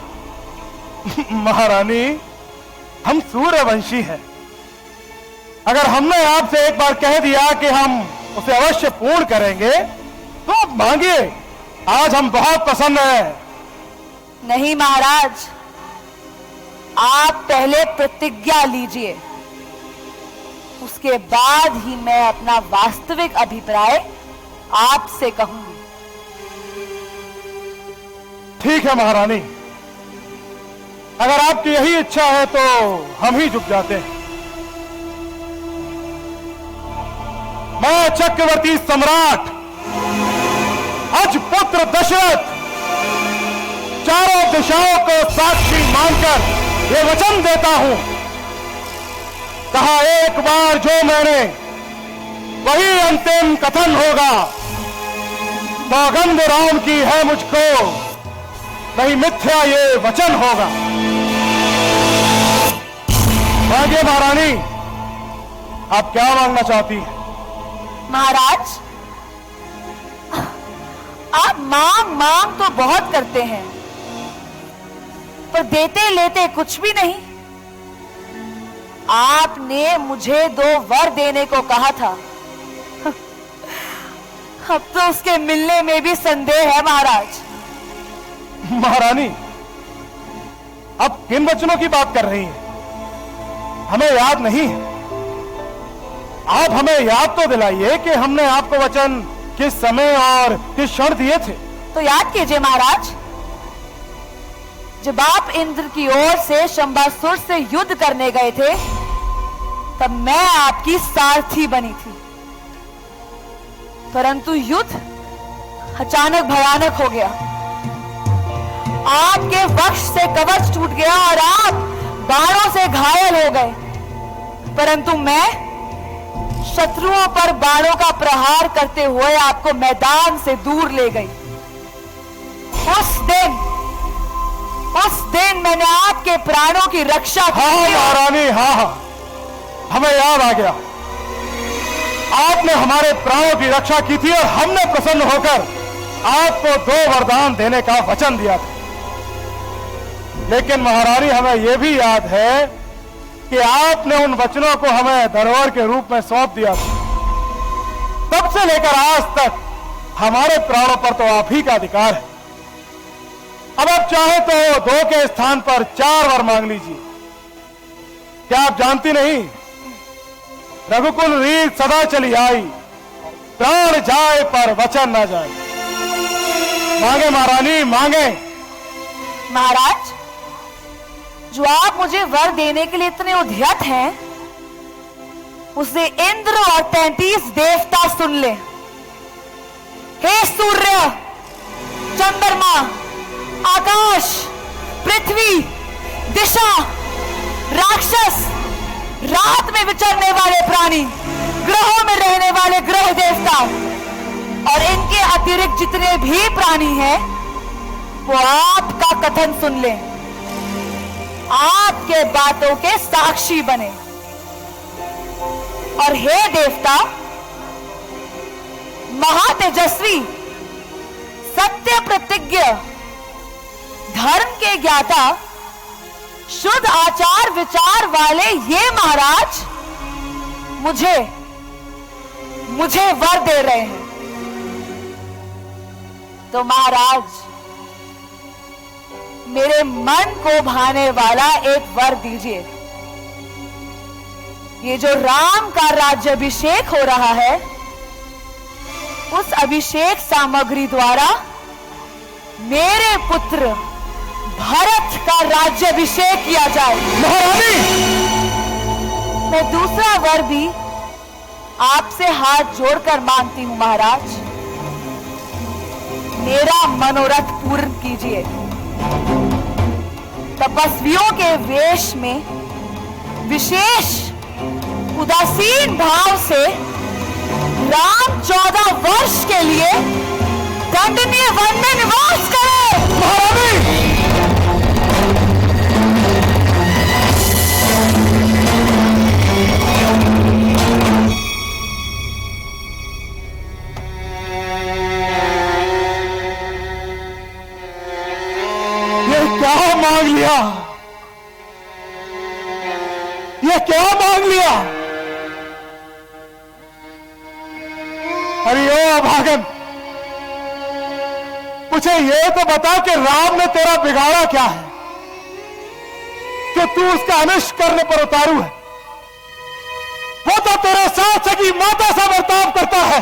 महारानी, हम सूर्यवंशी हैं। अगर हमने आपसे एक बार कह दिया कि हम उसे अवश्य पूर्ण करेंगे तो आप मांगिए। आज हम बहुत प्रसन्न हैं। नहीं महाराज, आप पहले प्रतिज्ञा लीजिए, उसके बाद ही मैं अपना वास्तविक अभिप्राय आपसे कहूंगी। ठीक है महारानी, अगर आपकी यही इच्छा है तो हम ही झुक जाते हैं। मैं चक्रवर्ती सम्राट अजपुत्र दशरथ चारों दिशाओं को साक्षी मानकर ये वचन देता हूं, कहा एक बार जो मैंने वही अंतिम कथन होगा। सौगंध राम की है मुझको, नहीं मिथ्या ये वचन होगा। मांगिए महारानी, आप क्या मांगना चाहती हैं? महाराज, आप मांग मांग तो बहुत करते हैं, पर देते लेते कुछ भी नहीं। आपने मुझे 2 वर देने को कहा था, अब तो उसके मिलने में भी संदेह है महाराज। महारानी, अब किन वचनों की बात कर रही हैं? हमें याद नहीं है। आप हमें याद तो दिलाइए कि हमने आपको वचन किस समय और किस क्षण दिए थे। तो याद कीजिए महाराज, जब आप इंद्र की ओर से शंबासुर से युद्ध करने गए थे, तब मैं आपकी सारथी बनी थी। परंतु युद्ध अचानक भयानक हो गया। आपके वक्ष से कवच टूट गया और आप बाणों से घायल हो गए। परंतु मैं शत्रुओं पर बाणों का प्रहार करते हुए आपको मैदान से दूर ले गई। उस दिन मैंने आपके प्राणों की रक्षा की। हाँ महारानी, हाँ, हमें याद आ गया। आपने हमारे प्राणों की रक्षा की थी और हमने प्रसन्न होकर आपको 2 वरदान देने का वचन दिया था। लेकिन महारानी, हमें यह भी याद है कि आपने उन वचनों को हमें धरोहर के रूप में सौंप दिया था। तब से लेकर आज तक हमारे प्राणों पर तो आप ही का अधिकार है। अब आप चाहे तो 2 के स्थान पर 4 वर मांग लीजिए। क्या आप जानती नहीं, रघुकुल रीत सदा चली आई, प्राण जाए पर वचन ना जाए। मांगे महारानी, मांगे। महाराज, जो आप मुझे वर देने के लिए इतने उद्यत हैं, उसे इंद्र और 33 देवता सुन ले। हे सूर्य, चंद्रमा, आकाश, पृथ्वी, दिशा, राक्षस, रात में विचरने वाले प्राणी, ग्रहों में रहने वाले ग्रह देवता और इनके अतिरिक्त जितने भी प्राणी हैं, वो आपका कथन सुन लें, आपके बातों के साक्षी बने। और हे देवता, महातेजस्वी, सत्य प्रतिज्ञ, धर्म के ज्ञाता, शुद्ध आचार विचार वाले ये महाराज मुझे वर दे रहे हैं। तो महाराज, मेरे मन को भाने वाला एक वर दीजिए। ये जो राम का राज्याभिषेक हो रहा है, उस अभिषेक सामग्री द्वारा मेरे पुत्र भरत का राज्याभिषेक किया जाए। महारानी, मैं दूसरा वर भी आपसे हाथ जोड़कर मांगती हूं महाराज, मेरा मनोरथ पूर्ण कीजिए। तपस्वियों के वेश में विशेष उदासीन भाव से राम 14 वर्ष के लिए दंडनीय वन में निवास करें। महारानी, क्या मांग लिया? ये क्या मांग लिया? अरे ओ अभागन, मुझे ये तो बता कि राम ने तेरा बिगाड़ा क्या है कि तू उसका अनिष्ट करने पर उतारू है? वो तो तेरे साथ सगी माता सा बर्ताव करता है।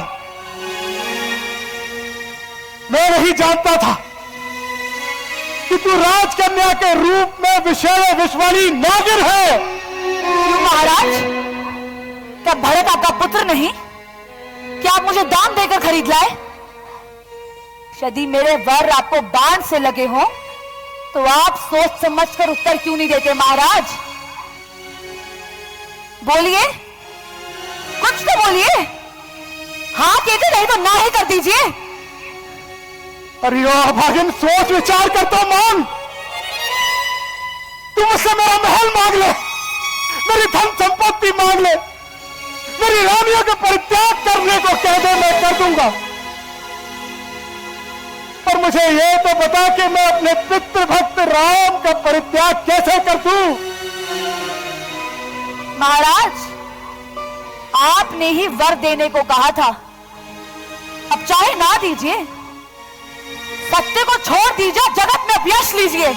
मैं नहीं जानता था कि तू राजकन्या के रूप में विषय विश्वानी नागिर है। क्यों महाराज, क्या भरत आपका पुत्र नहीं? क्या आप मुझे दाम देकर खरीद लाए? यदि मेरे वर आपको बाण से लगे हो, तो आप सोच समझकर उत्तर क्यों नहीं देते महाराज? बोलिए, कुछ तो बोलिए। हाँ कीजिए, नहीं तो ना ही कर दीजिए। अरे भागिन, सोच विचार कर तो मांग। तुम मुझसे मेरा महल मांग ले, मेरी धन संपत्ति मांग ले, मेरी रानियों का परित्याग करने को कह दे, मैं कर दूंगा। पर मुझे यह तो बता कि मैं अपने पितृभक्त राम का परित्याग कैसे कर दूं? महाराज, आपने ही वर देने को कहा था, अब चाहे ना दीजिए, सत्य को छोड़ दीजिए, जगत में अपयश लीजिए।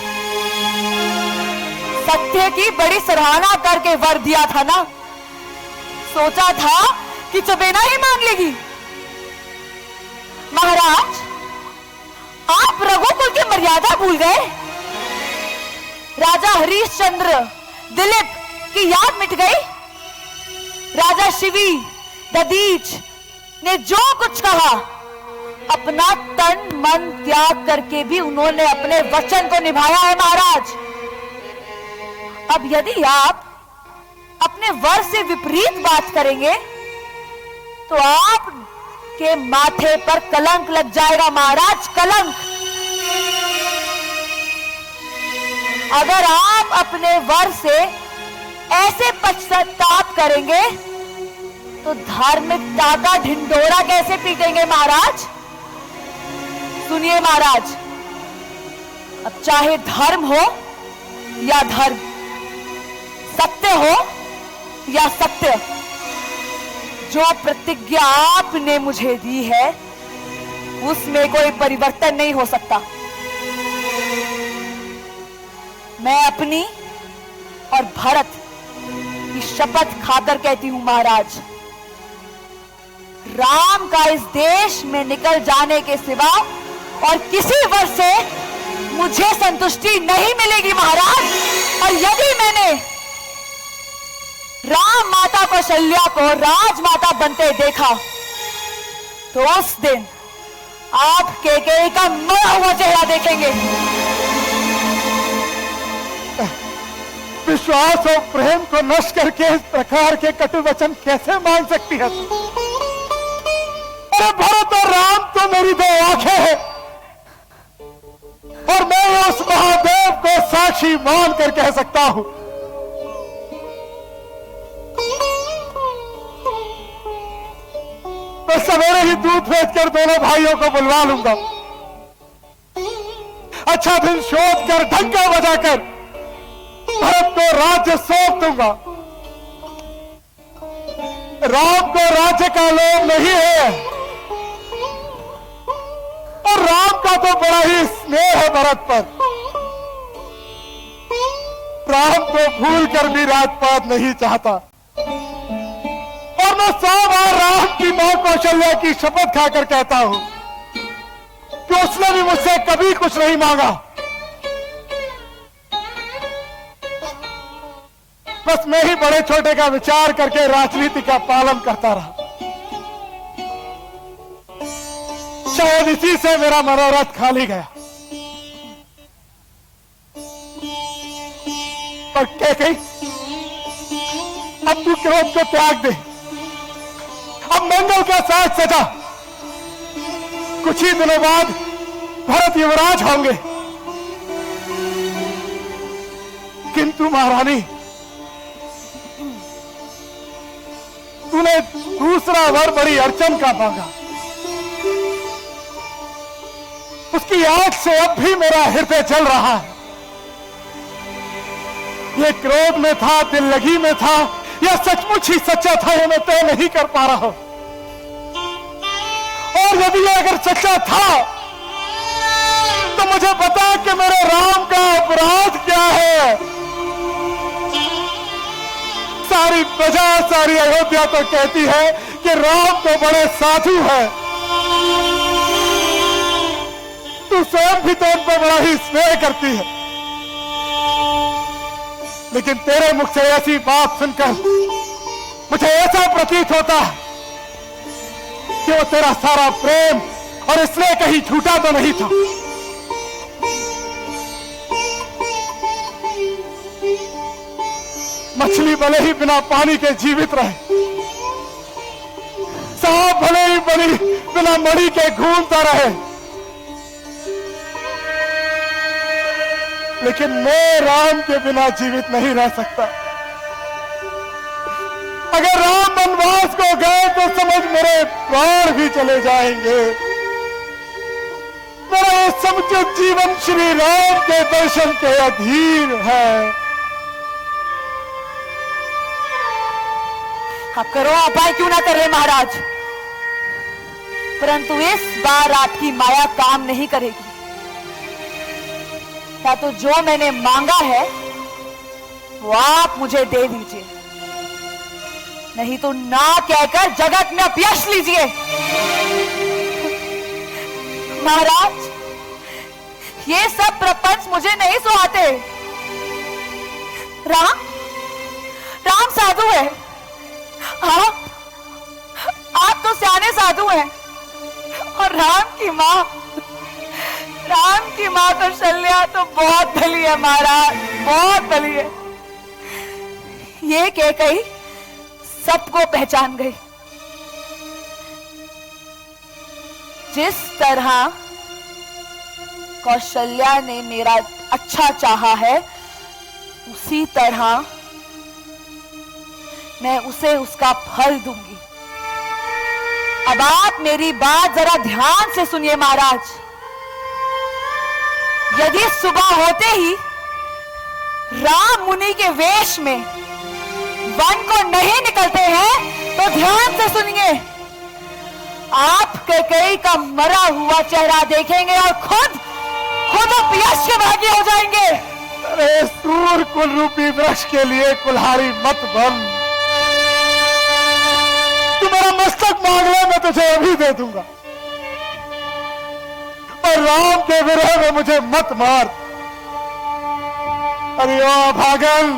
सत्य की बड़ी सराहना करके वर दिया था ना, सोचा था कि चुबेना ही मांग लेगी। महाराज, आप रघुकुल की मर्यादा भूल गए। राजा हरिश्चंद्र, दिलीप की याद मिट गई। राजा शिवी, दधीच ने जो कुछ कहा, अपना तन मन त्याग करके भी उन्होंने अपने वचन को निभाया है महाराज। अब यदि आप अपने वर से विपरीत बात करेंगे तो आप के माथे पर कलंक लग जाएगा महाराज, कलंक। अगर आप अपने वर से ऐसे पश्चाताप करेंगे तो धार्मिकता का ढिंढोरा कैसे पीटेंगे महाराज? सुनिए महाराज, अब चाहे धर्म हो या धर्म, सत्य हो या सत्य, जो प्रतिज्ञा आपने मुझे दी है उसमें कोई परिवर्तन नहीं हो सकता। मैं अपनी और भरत की शपथ खाकर कहती हूं महाराज, राम का इस देश में निकल जाने के सिवा और किसी वर से मुझे संतुष्टि नहीं मिलेगी महाराज। और यदि मैंने राम माता कौशल्या को राजमाता बनते देखा तो उस दिन आप कैकेयी का मरा हुआ चेहरा देखेंगे। विश्वास और प्रेम को नष्ट करके इस प्रकार के कटु वचन कैसे मान सकती है? अरे भरत और राम तो मेरी दो आंखें हैं और मैं उस महादेव को साक्षी मान कर कह सकता हूं। मैं सवेरे ही दूध भेजकर दोनों भाइयों को बुलवा लूंगा। अच्छा दिन शोध कर ढंका बजाकर भरत को राज्य सौंप दूंगा। राम को राज्य का लोभ नहीं है और राम का तो बड़ा ही स्नेह है भरत पर। राम को भूल कर भी राजपाट नहीं चाहता और मैं 100 बार राम की मां कौशल्या की शपथ खाकर कहता हूं कि उसने भी मुझसे कभी कुछ नहीं मांगा। बस मैं ही बड़े छोटे का विचार करके राजनीति का पालन करता रहा। शायद इसी से मेरा मनोरथ खाली गया। पर कैकेयी, अब तू क्रोध को त्याग दे, अब मंगल का साथ सजा। कुछ ही दिनों बाद भरत युवराज होंगे, किंतु महारानी तूने दूसरा वर बड़ी अड़चन का मांगा। उसकी आग से अब भी मेरा हृदय जल रहा है। ये क्रोध में था, दिल लगी में था, या सचमुच ही सच्चा था, ये मैं तय नहीं कर पा रहा हूं। और यदि ये अगर सच्चा था तो मुझे बता कि मेरे राम का अपराध क्या है। सारी प्रजा, सारी अयोध्या तो कहती है कि राम तो बड़े साधु है। तू स्वयं भी तो उन पर बड़ा ही स्नेह करती है, लेकिन तेरे मुख से ऐसी बात सुनकर मुझे ऐसा प्रतीत होता है कि वो तेरा सारा प्रेम और स्नेह कहीं झूठा तो नहीं था। मछली भले ही बिना पानी के जीवित रहे, सांप भले ही बिना मणि के घूमता रहे, लेकिन मैं राम के बिना जीवित नहीं रह सकता। अगर राम वनवास को गए तो समझ मेरे प्राण भी चले जाएंगे। मेरा ये समुचित जीवन श्री राम के दर्शन के अधीन है। आप करो उपाय क्यों ना कर रहे महाराज, परंतु इस बार आपकी माया काम नहीं करेगी। या तो जो मैंने मांगा है वो आप मुझे दे दीजिए, नहीं तो ना कहकर जगत में अपयश लीजिए। महाराज, ये सब प्रपंच मुझे नहीं सुहाते। राम साधु है। हाँ, आप तो सियाने साधु हैं। और राम की माँ तो शल्या तो बहुत भली है महाराज, बहुत भली है। ये कैकेयी सबको पहचान गई। जिस तरह कौशल्या ने मेरा अच्छा चाहा है, उसी तरह मैं उसे उसका फल दूंगी। अब आप मेरी बात जरा ध्यान से सुनिए महाराज। यदि सुबह होते ही राम मुनि के वेश में वन को नहीं निकलते हैं तो ध्यान से सुनिए, आप कैकेयी का मरा हुआ चेहरा देखेंगे और खुद अपयश के भागी हो जाएंगे। अरे सूर कुल रूपी वृक्ष के लिए कुल्हाड़ी मत बन। तू मेरा मस्तक मांग ले, मैं तुझे अभी दे दूंगा। और राम के विरह में मुझे मत मार। अरे ओ भागन,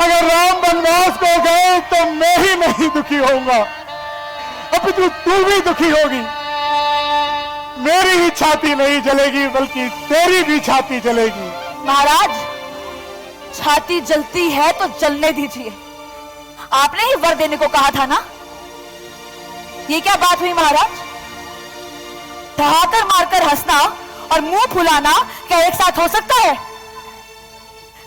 अगर राम वनवास को गए तो मैं ही नहीं दुखी होऊंगा, अपितु तू भी दुखी होगी। मेरी ही छाती नहीं जलेगी बल्कि तेरी भी छाती जलेगी। महाराज, छाती जलती है तो जलने दीजिए। आपने ही वर देने को कहा था ना। ये क्या बात हुई महाराज? ठहाकर मारकर हंसना और मुंह फुलाना क्या एक साथ हो सकता है?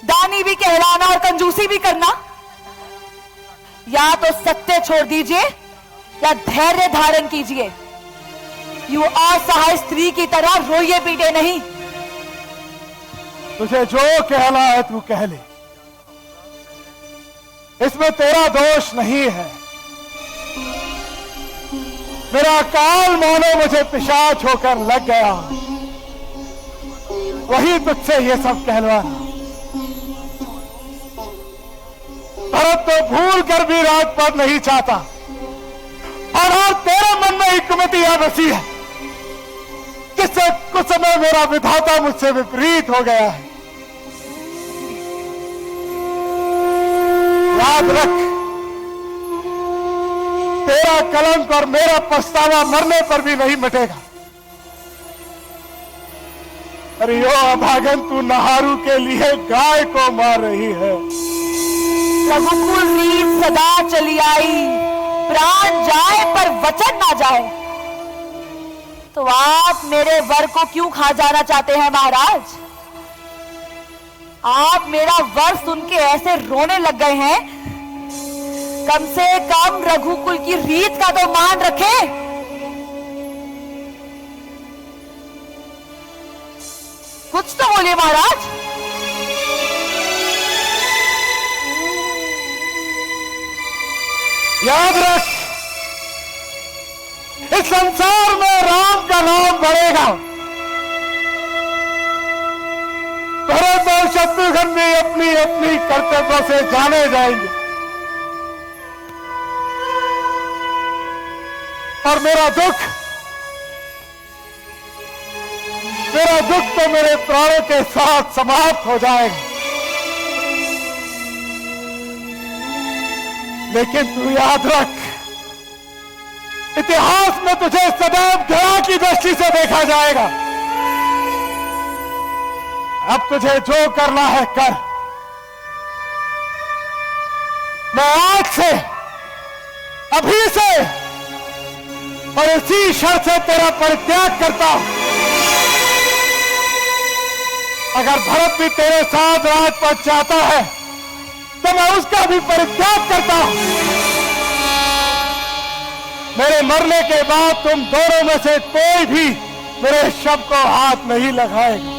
दानी भी कहलाना और कंजूसी भी करना। या तो सत्य छोड़ दीजिए या धैर्य धारण कीजिए। यू असहाय स्त्री की तरह रोइए पीटे नहीं। तुझे जो कहना है तू कह ले, इसमें तेरा दोष नहीं है। मेरा काल मानो मुझे पिशाच होकर लग गया, वही तुझसे ये सब कहलवाना। भरत तो भूल कर भी राजपद नहीं चाहता, और तेरे मन में एक कुमति यह बसी है जिससे कुछ समय मेरा विधाता मुझसे विपरीत हो गया है। याद रख, तेरा कलंक और मेरा पछतावा मरने पर भी नहीं मिटेगा। अरे यो अभागन, तू नहारू के लिए गाय को मार रही है। रघुकुल रीत सदा चली आई, प्राण जाए पर वचन ना जाए। तो आप मेरे वर को क्यों खा जाना चाहते हैं महाराज? आप मेरा वर सुन के ऐसे रोने लग गए हैं। कम से कम रघुकुल की रीत का तो मान रखें। कुछ तो बोलिए महाराज। याद रख, इस संसार में राम का नाम बढ़ेगा। भरत और शत्रुघ्न भी अपनी अपनी कर्तव्यों से जाने जाएंगे, और मेरा दुख तो मेरे प्राणों के साथ समाप्त हो जाएगा। लेकिन तू याद रख, इतिहास में तुझे सदैव घृणा की दृष्टि से देखा जाएगा। अब तुझे जो करना है कर। मैं आज से, अभी से और इसी क्षण से तेरा परित्याग करता हूं। अगर भरत भी तेरे साथ राजपद चाहता है तो मैं उसका भी परित्याग करता हूं। मेरे मरने के बाद तुम दोनों में से कोई भी मेरे शव को हाथ नहीं लगाएगा।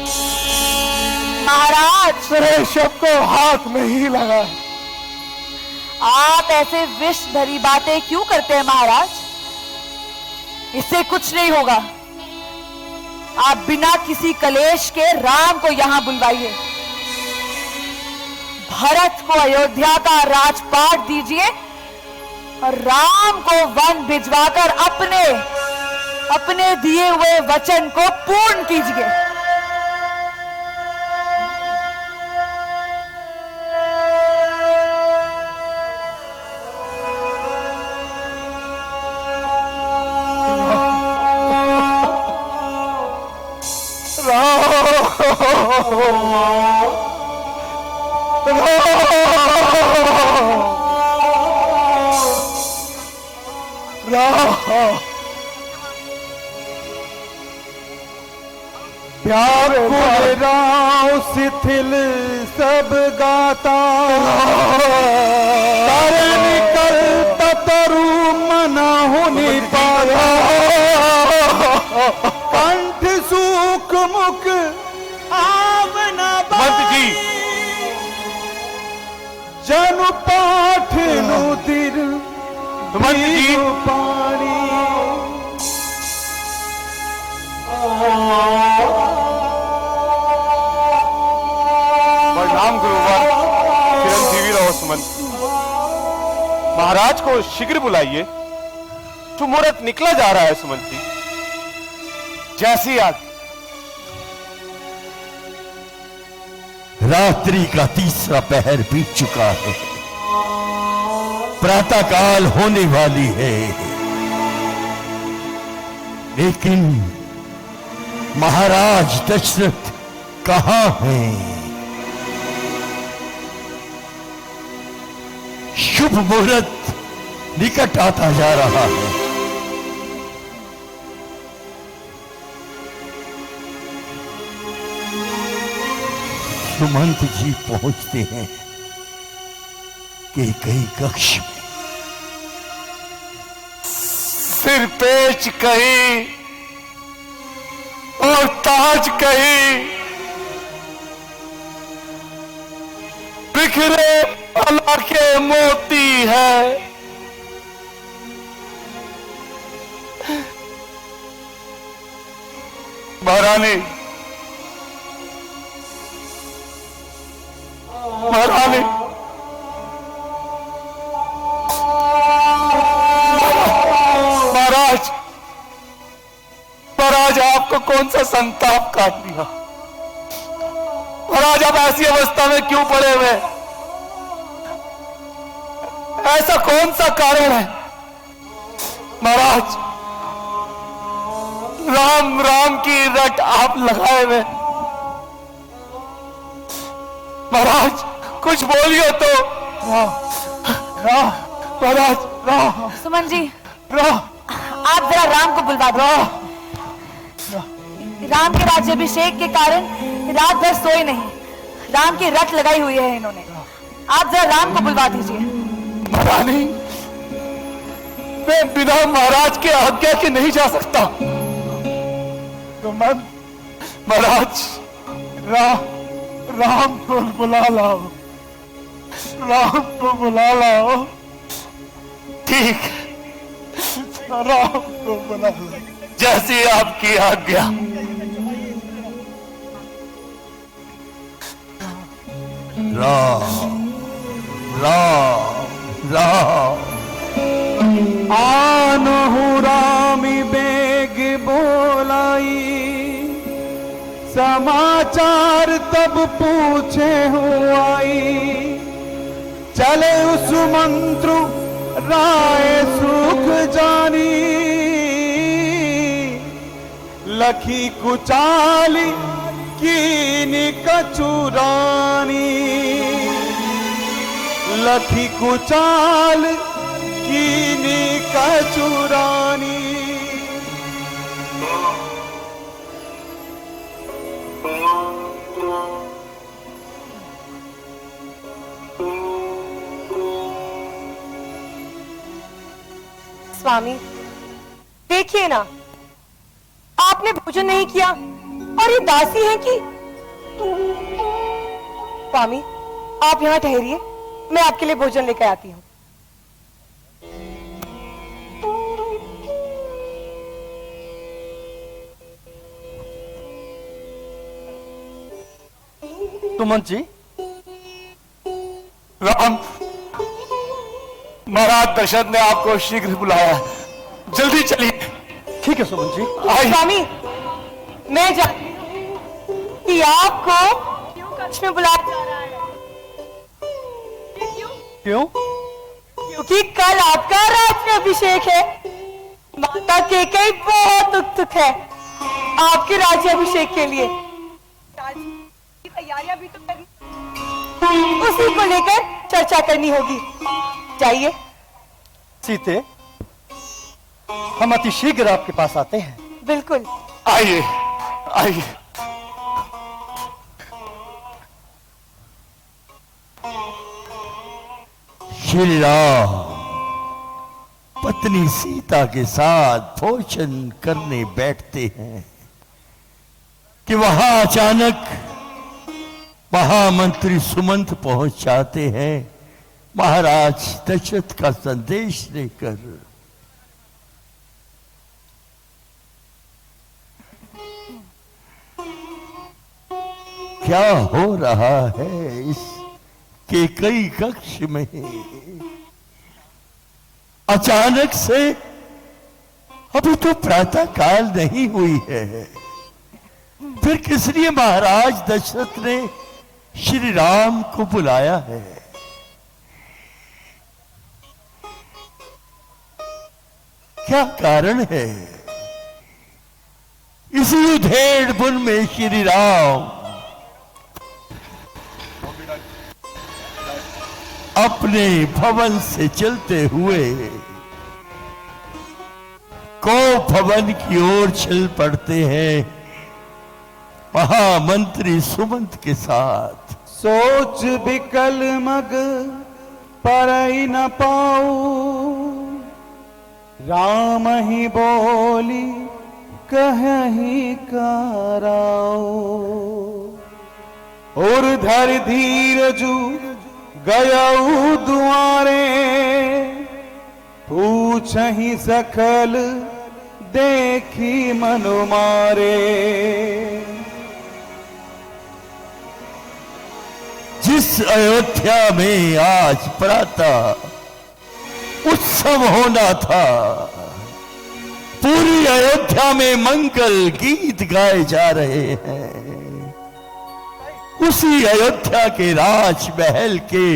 महाराज, मेरे शव को हाथ नहीं लगाए। आप ऐसे विष भरी बातें क्यों करते हैं महाराज? इससे कुछ नहीं होगा। आप बिना किसी कलेश के राम को यहां बुलवाइए, भरत को अयोध्या का राजपाट दीजिए और राम को वन भिजवाकर अपने दिए हुए वचन को पूर्ण कीजिए। राव शिथिल सब गाता, तारे निकल तरु मना होने पाया, कंठ सूख मुख आवना जी जनु पाठ नुदिर जी पानी। प्रणाम गुरुवर, चिरंजीवी रहो सुमंत। महाराज को शीघ्र बुलाइए, जो मुहूर्त निकला जा रहा है। सुमंत जी, जैसी आग। रात्रि का तीसरा पहर बीत चुका है, प्रातःकाल होने वाली है, लेकिन महाराज दशरथ कहां हैं? शुभ मुहूर्त निकट आता जा रहा है। सुमंत जी पहुंचते हैं कि कई कक्ष में सिर पेच कहीं और ताज कहीं, बिखरे अला के मोती है। महारानी, महारानी, महाराज, महाराज आपको कौन सा संताप काट दिया? महाराज आप ऐसी अवस्था में क्यों पड़े हुए? ऐसा कौन सा कारण है? महाराज, राम राम की रट आप लगाए हुए। महाराज कुछ बोलिए तो। महाराज, सुमन जी, राम, आप जरा राम को बुलवा दो। राम के राज्याभिषेक के कारण रात भर सोए नहीं, राम की रट लगाई हुई है इन्होंने। आप जरा राम को बुलवा दीजिए। महारानी, मैं बिना महाराज के आज्ञा के नहीं जा सकता। तो महाराज, राम को बुला लाओ, राम को बुला लाओ। ठीक, राम को बुला लाओ, जैसी आपकी आज्ञा। राम राम राम। आनहु रामी बेग बोलाई, समाचार तब पूछे हो आई। चले उस मंत्र राय सुख जानी, लखी कुचाली कीनी कचुरानी, लखी कुचाल कीनी कचुरानी। स्वामी, देखिए ना, आपने भोजन नहीं किया और ये दासी है कि। स्वामी, आप यहाँ ठहरिए, मैं आपके लिए भोजन लेकर आती हूँ। सुमंत जी, राम, महाराज दशरथ ने आपको शीघ्र बुलाया, जल्दी चलिए। ठीक है सुमंत जी। आइए। स्वामी, मैं जानती हूँ कि आपको क्यों कक्ष में बुलाया जा रहा है। क्यों? क्योंकि कल आपका राज्याभिषेक है। माता कैकेयी बहुत उत्सुक है आपके राज्याभिषेक के लिए। तैयारियां भी तो करनी, उसी को लेकर चर्चा करनी होगी। जाइए। सीते, हम अति शीघ्र आपके पास आते हैं। बिल्कुल। आइए आइए। श्री राम पत्नी सीता के साथ भोजन करने बैठते हैं कि वहां अचानक महामंत्री सुमंत पहुंच जाते हैं, महाराज दशरथ का संदेश लेकर। क्या हो रहा है इस कैकेयी कक्ष में? अचानक से, अभी तो प्रातः काल नहीं हुई है, फिर किस लिए महाराज दशरथ ने श्री राम को बुलाया है? क्या कारण है? इसी उधेड़ बुन में श्री राम अपने भवन से चलते हुए को भवन की ओर चल पड़ते हैं महामंत्री सुमंत के साथ। सोच बिकल मग परई न पाऊ, राम ही बोली कहीं कराओ। और धर धीरजू गयऊ दुआरे, पूछहि सकल देखी मनु मारे। जिस अयोध्या में आज प्रातः उत्सव होना था, पूरी अयोध्या में मंगल गीत गाए जा रहे हैं, उसी अयोध्या के राजमहल के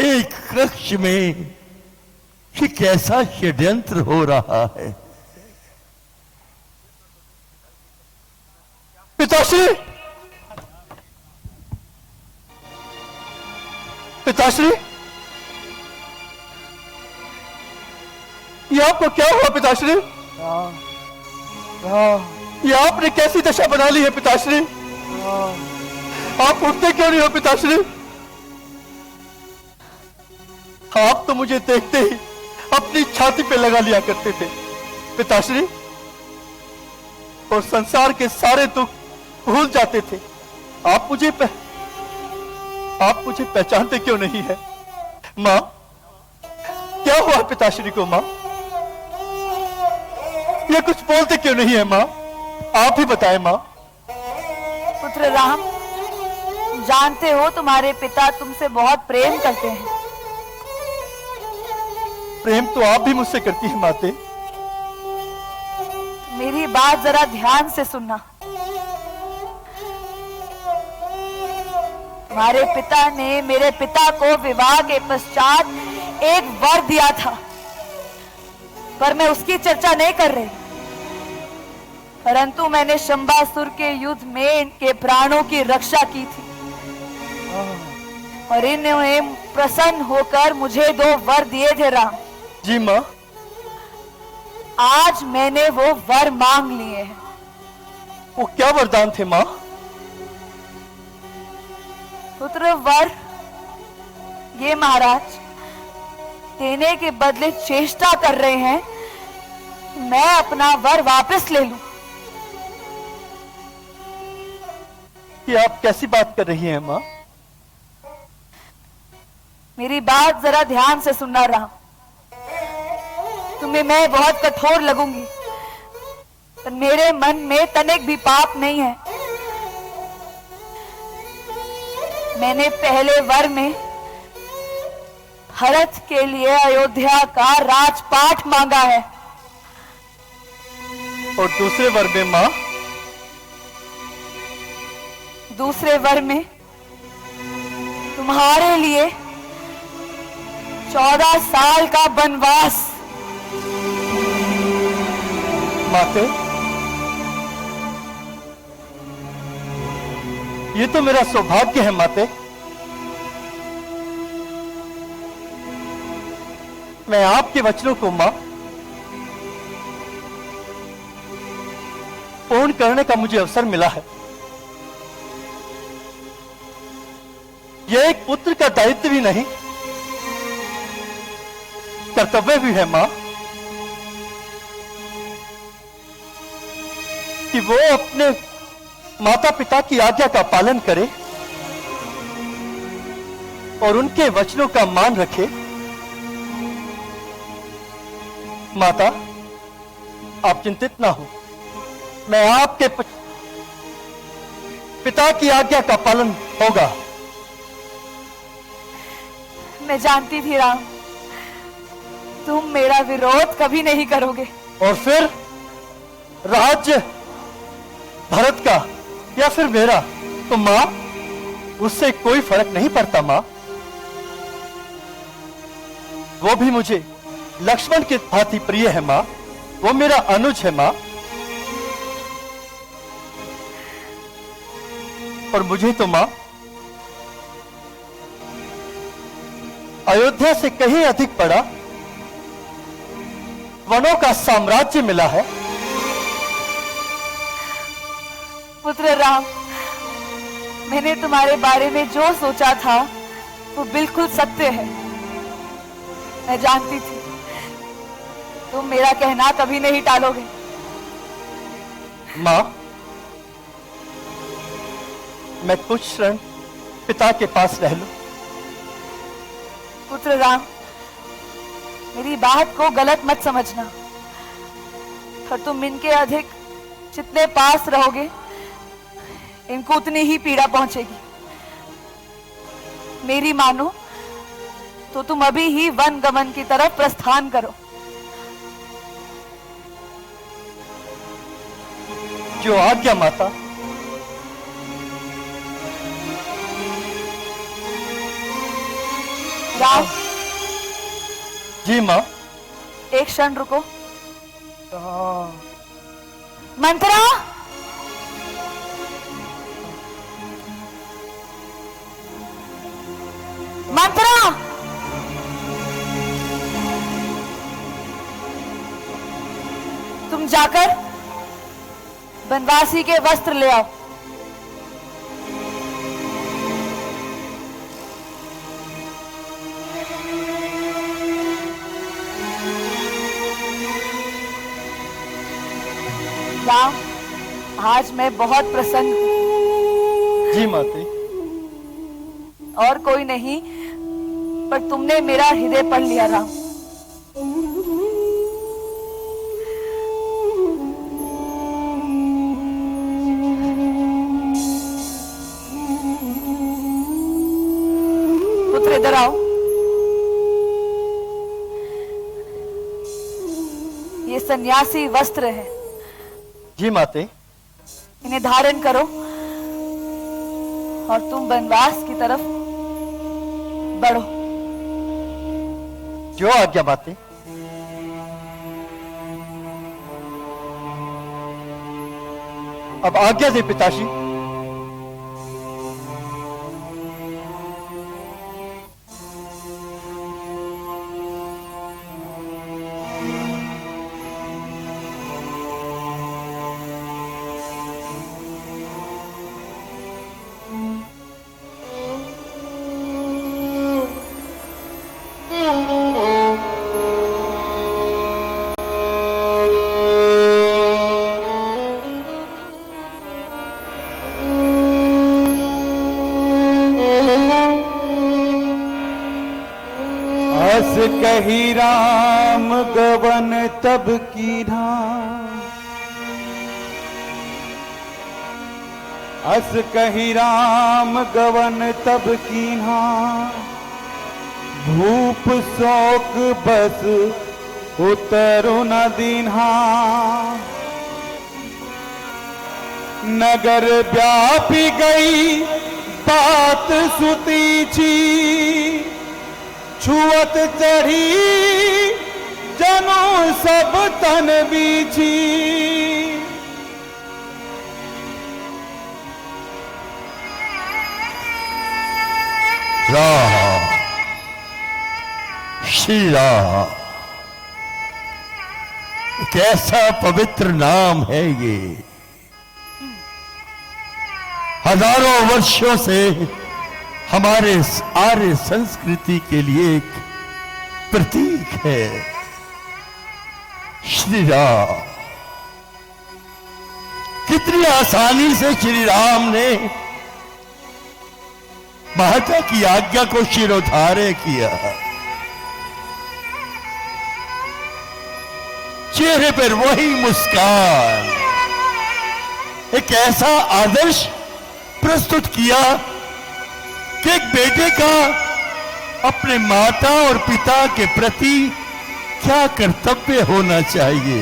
एक कक्ष में कि कैसा षड्यंत्र हो रहा है। पिताश्री, पिताश्री, ये आपको क्या हुआ पिताश्री? ये आपने कैसी दशा बना ली है पिताश्री? आप उठते क्यों नहीं हो पिताश्री? आप तो मुझे देखते ही अपनी छाती पे लगा लिया करते थे पिताश्री, और संसार के सारे दुख भूल जाते थे। आप मुझे पहचानते क्यों नहीं है? मां, क्या हुआ पिताश्री को? मां, ये कुछ बोलते क्यों नहीं है? मां, आप ही बताएं मां। पुत्र राम, जानते हो तुम्हारे पिता तुमसे बहुत प्रेम करते हैं। प्रेम तो आप भी मुझसे करती है माते। मेरी बात जरा ध्यान से सुनना। तुम्हारे पिता ने मेरे पिता को विवाह के पश्चात एक वर दिया था, पर मैं उसकी चर्चा नहीं कर रही। परंतु मैंने शंबासुर के युद्ध में इनके प्राणों की रक्षा की थी, और इन्हें प्रसन्न होकर मुझे 2 वर दिए थे राम। जी मां। आज मैंने वो वर मांग लिए हैं। वो क्या वरदान थे मां? पुत्र वर ये महाराज देने के बदले चेष्टा कर रहे हैं मैं अपना वर वापस ले लूं। ये आप कैसी बात कर रही हैं माँ? मेरी बात जरा ध्यान से सुनना राम। तुम्हें मैं बहुत कठोर लगूंगी, पर मेरे मन में तनिक भी पाप नहीं है। मैंने पहले वर में भरत के लिए अयोध्या का राजपाट मांगा है, और दूसरे वर में माँ? दूसरे वर में तुम्हारे लिए 14 साल का वनवास। माते, ये तो मेरा सौभाग्य है माते। मैं आपके वचनों को मां पूर्ण करने का मुझे अवसर मिला है। यह एक पुत्र का दायित्व भी नहीं, कर्तव्य भी है मां, कि वो अपने माता पिता की आज्ञा का पालन करे और उनके वचनों का मान रखे। माता, आप चिंतित ना हो, मैं आपके पिता की आज्ञा का पालन होगा। मैं जानती थी राम, तुम मेरा विरोध कभी नहीं करोगे। और फिर राज्य भरत का या फिर मेरा, तो मां उससे कोई फर्क नहीं पड़ता मां। वो भी मुझे लक्ष्मण के भांति प्रिय है मां, वो मेरा अनुज है मां। और मुझे तो मां अयोध्या से कहीं अधिक बड़ा वनों का साम्राज्य मिला है। पुत्र राम, मैंने तुम्हारे बारे में जो सोचा था वो बिल्कुल सत्य है। मैं जानती थी तुम मेरा कहना कभी नहीं टालोगे। मां, मैं कुछ क्षण पिता के पास रह लूं। पुत्र राम, मेरी बात को गलत मत समझना, पर तुम इनके अधिक जितने पास रहोगे इनको उतनी ही पीड़ा पहुंचेगी। मेरी मानो तो तुम अभी ही वन गमन की तरफ प्रस्थान करो। जो आज्ञा माता। राम, जी मां। एक क्षण रुको। मंत्रा, मंत्रा, तुम जाकर बनवासी के वस्त्र ले आओ। राम, आज मैं बहुत प्रसन्न हूं। जी माते। और कोई नहीं, पर तुमने मेरा हृदय पढ़ लिया राम। पुत्र इधर आओ। ये सन्यासी वस्त्र है, जी माते। इन्हें धारण करो और तुम वनवास की तरफ बढ़ो। जो आज्ञा माते। अब आज्ञा दे पिताजी। अस कही राम गवन तब कीन्हा, अस कही राम गवन तब कीन्हा, भूप शोक बस उतरु न दीन्हा। नगर व्यापी गई बात सुतीची, छुअत चढ़ी जनों सब तन बीची। राम, श्री राम, कैसा पवित्र नाम है ये। हजारों वर्षों से हमारे आर्य संस्कृति के लिए एक प्रतीक है। श्री राम, कितनी आसानी से श्री राम ने माता की आज्ञा को शिरोधार्य किया। चेहरे पर वही मुस्कान, एक ऐसा आदर्श प्रस्तुत किया कि एक बेटे का अपने माता और पिता के प्रति क्या कर्तव्य होना चाहिए।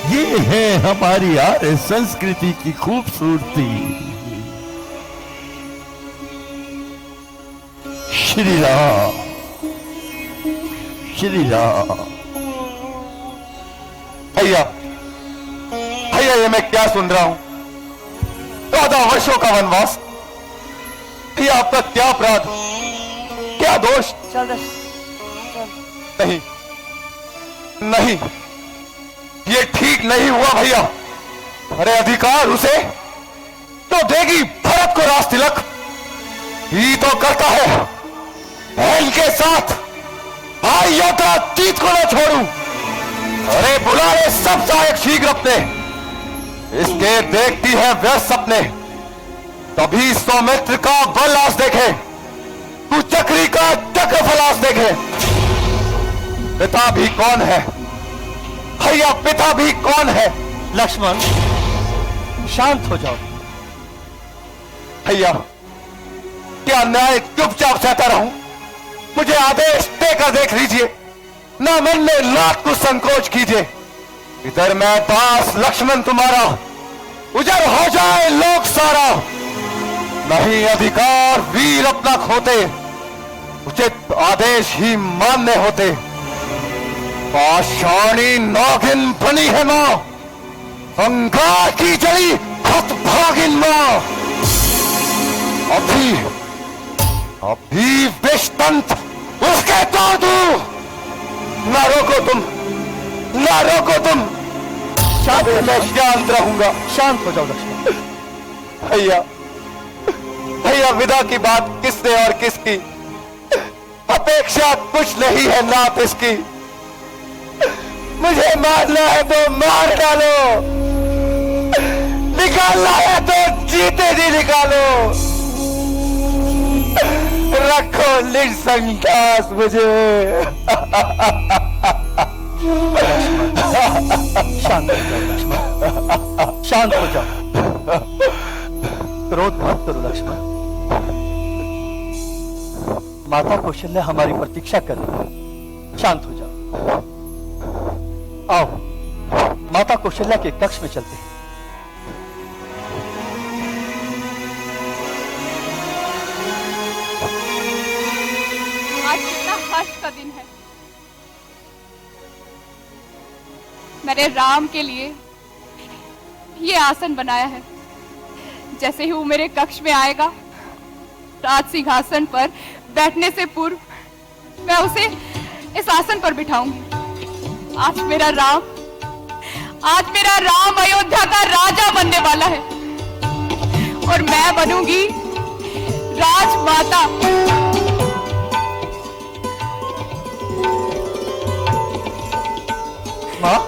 ये है हमारी आर्य संस्कृति की खूबसूरती। श्री राम, श्री राम। भैया, भैया ये मैं क्या सुन रहा हूं? 14 वर्षों का वनवास, ये आपका क्या अपराध, क्या दोष? चल नहीं नहीं, ये ठीक नहीं हुआ भैया। अरे अधिकार उसे तो देगी भरत को राज तिलक, ही तो करता है। बहन के साथ भाई योद्धा जीत को न छोड़ू। अरे बुला ले सब सहायक शीघ्र अपने, इसके देखती है व्यस्त सपने। तभी सौमित्र का बलास देखे, कुचक्री का चक्र फलास देखे। पिता भी कौन है भैया, पिता भी कौन है? लक्ष्मण, शांत हो जाओ। भैया, क्या न्याय चुपचाप सहता रहूं? मुझे आदेश देकर देख लीजिए, ना मन में लाख को संकोच कीजिए। इधर मैं दास लक्ष्मण तुम्हारा, उजर हो जाए लोक सारा। नहीं अधिकार वीर अपना खोते, उचित आदेश ही मान्य होते। पाषाणी नागिन बनी है मां, अंगार की जड़ी हतभागिन मां। अभी विषतंत्र उसके तोड़ दूं। ना रोको तुम, ना रोको तुम। मैं शांत रहूंगा। शांत हो जाओ लक्ष्मण। भैया, भैया विदा की बात किसने और किसकी? अपेक्षा कुछ नहीं है नाथ इसकी। मुझे मारना है तो मार डालो, निकालना है तो जीते जी निकालो। रखो निसंतास मुझे। शांत हो जाओ लक्ष्मण, शांत हो जाओ। क्रोध मत करो लक्ष्मण। माता कौशल्या हमारी प्रतीक्षा कर रही है। शांत हो जाओ। आओ माता कौशल्या के कक्ष में चलते हैं। आज कितना हर्ष का दिन है। मैंने राम के लिए ये आसन बनाया है। जैसे ही वो मेरे कक्ष में आएगा, राज सिंहासन पर बैठने से पूर्व मैं उसे इस आसन पर बिठाऊंगी। आज मेरा राम अयोध्या का राजा बनने वाला है और मैं बनूंगी राजमाता। माँ,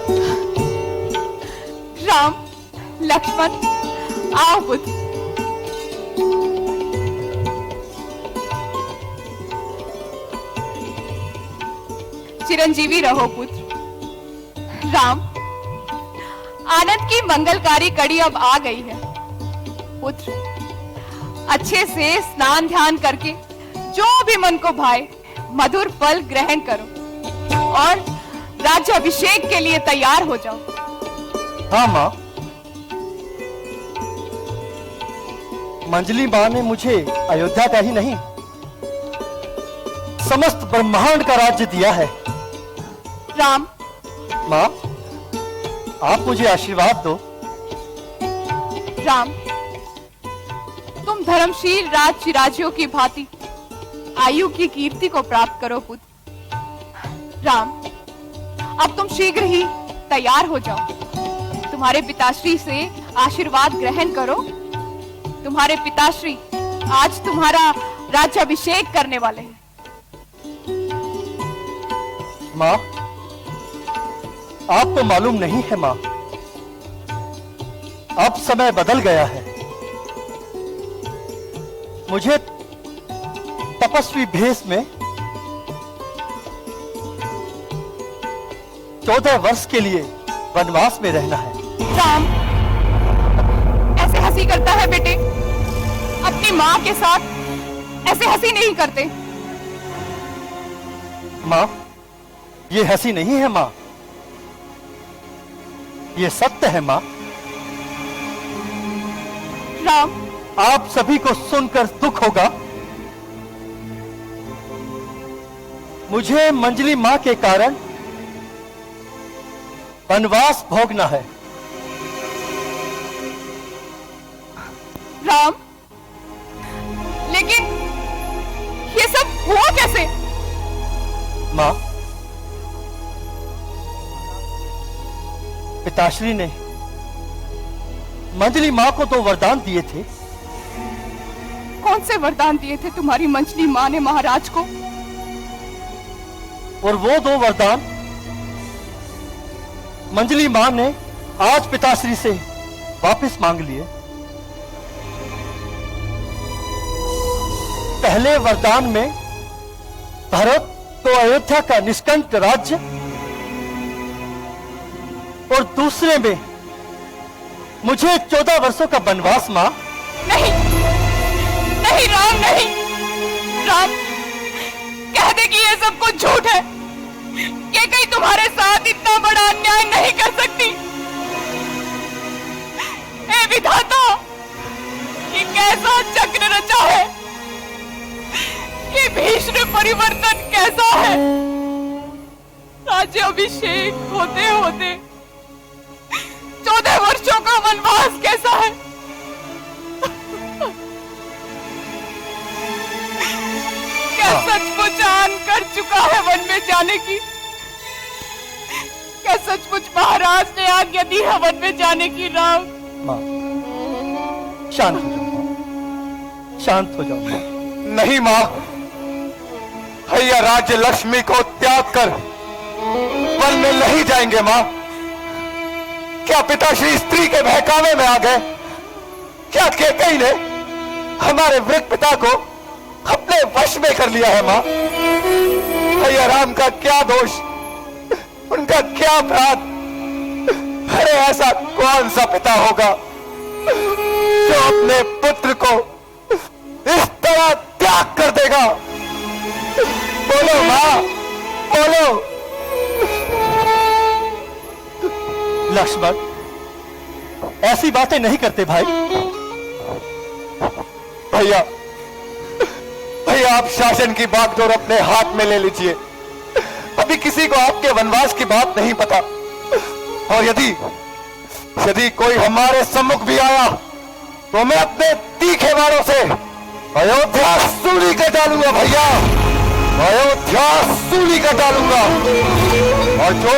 लक्ष्मण, आओ पुत्र। चिरंजीवी रहो पुत्र। राम, आनंद की मंगलकारी कड़ी अब आ गई है पुत्र। अच्छे से स्नान ध्यान करके जो भी मन को भाए मधुर फल ग्रहण करो और राज्याभिषेक के लिए तैयार हो जाओ। हाँ माँ, मंजली माँ ने मुझे अयोध्या का ही नहीं समस्त ब्रह्मांड का राज्य दिया है। राम, माँ, आप मुझे आशीर्वाद दो। राम, तुम धर्मशील राज चिराजियों की भांति आयु की कीर्ति को प्राप्त करो पुत्र। राम, अब तुम शीघ्र ही तैयार हो जाओ। तुम्हारे पिताश्री से आशीर्वाद ग्रहण करो। तुम्हारे पिताश्री आज तुम्हारा राज्याभिषेक करने वाले हैं। माँ, आपको मालूम नहीं है माँ, अब समय बदल गया है। मुझे तपस्वी भेष में 14 वर्ष के लिए वनवास में रहना है। राम, ऐसे हंसी करता है बेटे? अपनी माँ के साथ ऐसे हंसी नहीं करते। माँ, ये हंसी नहीं है माँ, ये सत्य है माँ। राम, आप सभी को सुनकर दुख होगा, मुझे मंजली माँ के कारण वनवास भोगना है। राम, लेकिन ये सब हुआ कैसे? माँ, पिताश्री ने मंजली माँ को 2 वरदान दिए थे। कौन से वरदान दिए थे तुम्हारी मंजली माँ ने महाराज को? और वो 2 वरदान मंजली माँ ने आज पिताश्री से वापस मांग लिए। पहले वरदान में भरत को अयोध्या का निष्कंठ राज्य और दूसरे में मुझे 14 वर्षों का वनवास मां। नहीं, नहीं राम, नहीं। राम, कह दे कि ये सब कुछ झूठ है। ये कहीं तुम्हारे साथ इतना बड़ा अन्याय नहीं कर सकती। हे विधाता, ये कैसा चक्र रचा है? ये भीषण परिवर्तन कैसा है? राज्याभिषेक होते होते 14 वर्षों का वनवास कैसा है? क्या सचमुच आन कर चुका है वन में जाने की? क्या सचमुच महाराज ने आज्ञा दी है वन में जाने की? राम, मां, शांत हो जाओ मां, शांत हो जाओ मां। नहीं मां, भैया राज्य लक्ष्मी को त्याग कर वन में नहीं जाएंगे मां। क्या पिताश्री स्त्री के बहकावे में आ गए? क्या केकई ने हमारे वृद्ध पिता को अपने वश में कर लिया है मां? भैया राम का क्या दोष, उनका क्या अपराध? अरे ऐसा कौन सा पिता होगा जो अपने पुत्र को इस तरह त्याग कर देगा? बोलो मां, बोलो। लक्ष्मण, ऐसी बातें नहीं करते भाई। भैया, भैया आप शासन की बागडोर अपने हाथ में ले लीजिए। अभी किसी को आपके वनवास की बात नहीं पता, और यदि कोई हमारे सम्मुख भी आया तो मैं अपने तीखे वारों से अयोध्या सूली कर डालूंगा भैया, अयोध्या सूली कर डालूंगा। और जो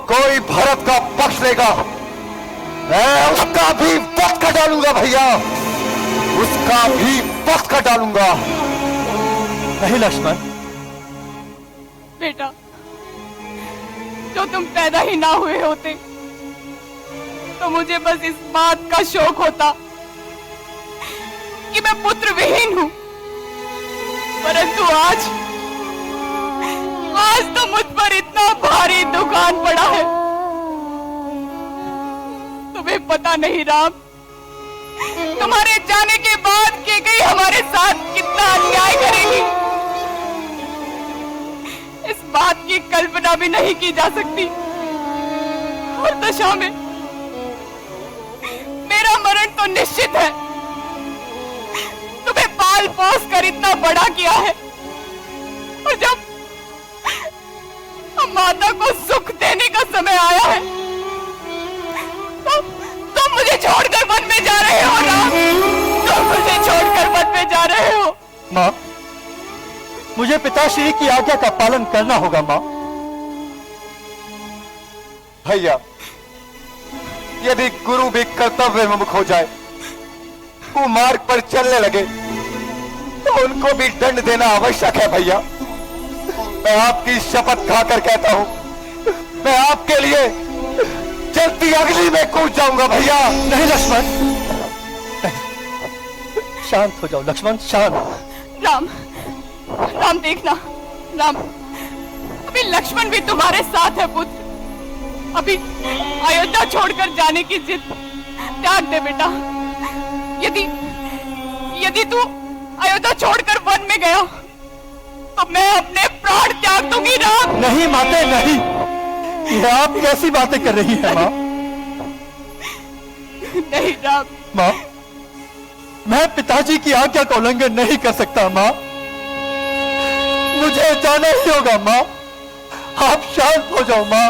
कोई भरत का पक्ष लेगा मैं उसका भी वध कर डालूंगा भैया, उसका भी वध कर डालूंगा। नहीं लक्ष्मण, बेटा, जो तुम पैदा ही ना हुए होते तो मुझे बस इस बात का शौक होता कि मैं पुत्र विहीन हूं, परंतु आज तो मुझ पर इतना भारी दुखान पड़ा है। तुम्हें पता नहीं राम, तुम्हारे जाने के बाद की गई हमारे साथ कितना अन्याय करेगी, इस बात की कल्पना भी नहीं की जा सकती। हर दशा में मेरा मरण तो निश्चित है। तुम्हें पाल पोस कर इतना बड़ा किया है, और जब माता को सुख देने का समय आया है तो मुझे छोड़कर वन में जा रहे हो राम, तुम मुझे छोड़कर वन में जा रहे हो। माँ, मुझे पिताश्री की आज्ञा का पालन करना होगा माँ। भैया, यदि गुरु भी कर्तव्य विमुख हो जाए, कुमार्ग पर चलने लगे, तो उनको भी दंड देना आवश्यक है भैया। मैं आपकी शपथ खाकर कहता हूं, मैं आपके लिए जलती अग्नि में कूद जाऊंगा भैया। नहीं लक्ष्मण, शांत हो जाओ लक्ष्मण, शांत। राम, राम देखना, राम अभी लक्ष्मण भी तुम्हारे साथ है पुत्र। अभी अयोध्या छोड़कर जाने की जिद त्याग दे बेटा। यदि तू अयोध्या छोड़कर वन में गया तो मैं अपने प्राण त्याग दूंगी राम। नहीं माते नहीं, ये आप कैसी बातें कर रही हैं माँ? नहीं राम। माँ, मैं पिताजी की आज्ञा का उल्लंघन नहीं कर सकता माँ, मुझे जाना ही होगा माँ। आप शांत हो जाओ माँ,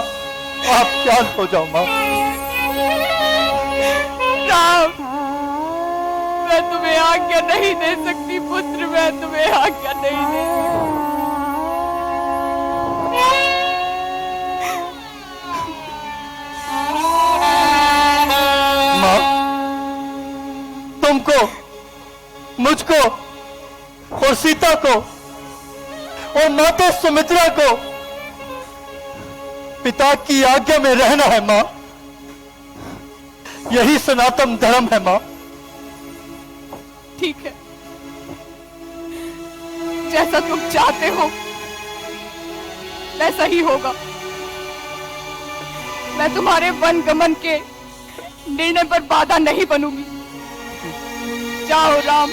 आप शांत हो जाओ माँ। राम, मैं तुम्हें आज्ञा नहीं दे सकती पुत्र, मैं तुम्हें आज्ञा नहीं दे सकती। माँ, तुमको, मुझको और सीता को और माता सुमित्रा को पिता की आज्ञा में रहना है माँ। यही सनातन धर्म है माँ। ठीक है, जैसा तुम चाहते हो वैसा ही होगा। मैं तुम्हारे वन गमन के निर्णय पर बाधा नहीं बनूंगी। जाओ राम,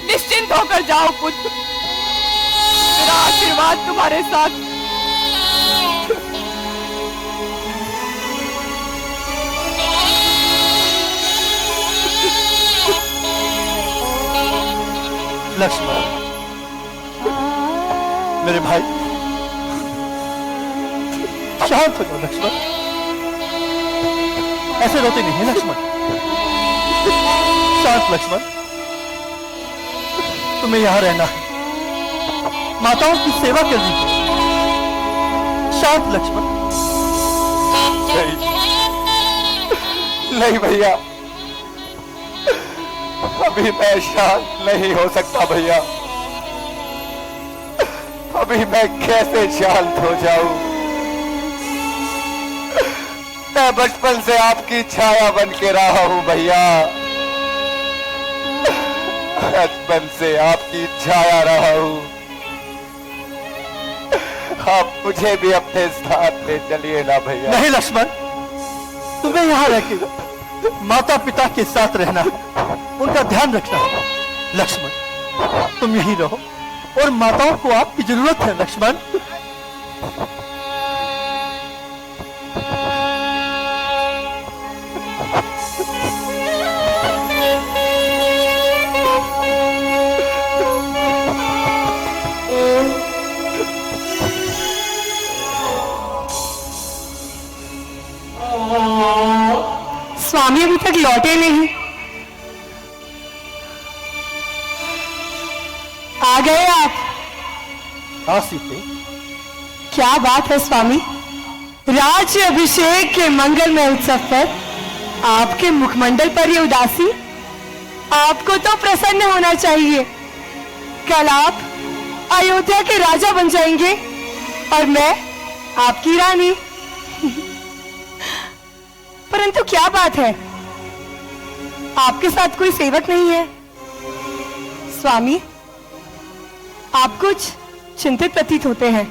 निश्चिंत होकर जाओ पुत्र, मेरा आशीर्वाद तुम्हारे साथ। लक्ष्मण, मेरे भाई, शांत हो जाओ लक्ष्मण, ऐसे रोते नहीं है लक्ष्मण। शांत लक्ष्मण, तुम्हें यहां रहना है, माताओं की सेवा करनी है। शांत लक्ष्मण। नहीं भैया, अभी मैं शांत नहीं हो सकता भैया। अभी मैं कैसे शांत हो जाऊं? मैं बचपन से आपकी छाया बन के रहा हूं भैया, बचपन से आपकी छाया रहा हूं। आप मुझे भी अपने साथ ले चलिए ना भैया। नहीं लक्ष्मण, तुम्हें यहां रह के माता पिता के साथ रहना है, उनका ध्यान रखना है। लक्ष्मण, तुम यहीं रहो और माताओं को आपकी जरूरत है लक्ष्मण। स्वामी अभी तक लौटे नहीं। आ गए आप? हाँ सीते। क्या बात है स्वामी, राज्य अभिषेक के मंगलमय उत्सव पर आपके मुखमंडल पर ये उदासी। आपको तो प्रसन्न होना चाहिए। कल आप अयोध्या के राजा बन जाएंगे और मैं आपकी रानी। परंतु क्या बात है, आपके साथ कोई सेवक नहीं है? स्वामी, आप कुछ चिंतित प्रतीत होते हैं,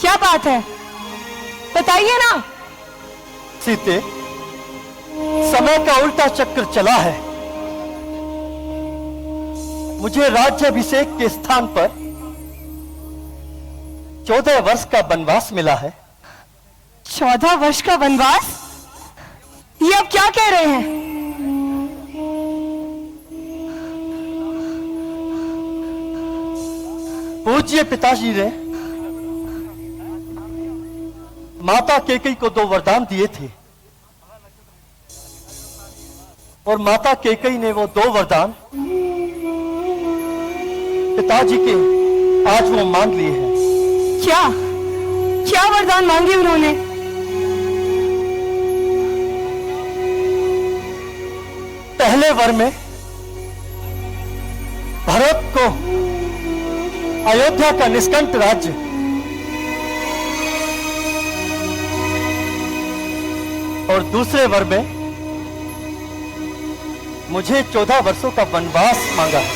क्या बात है, बताइए ना। सीते, समय का उल्टा चक्र चला है। मुझे राज्याभिषेक के स्थान पर 14 वर्ष का वनवास मिला है। 14 वर्ष का वनवास? ये आप क्या कह रहे हैं? पूज्य पिताजी ने माता कैकेयी को 2 वरदान दिए थे और माता कैकेयी ने वो 2 वरदान पिताजी के आज वो मांग लिए हैं। क्या क्या वरदान मांगे उन्होंने? पहले वर में भरत को अयोध्या का निष्कंठ राज्य, और दूसरे वर में मुझे 14 वर्षों का वनवास मांगा है।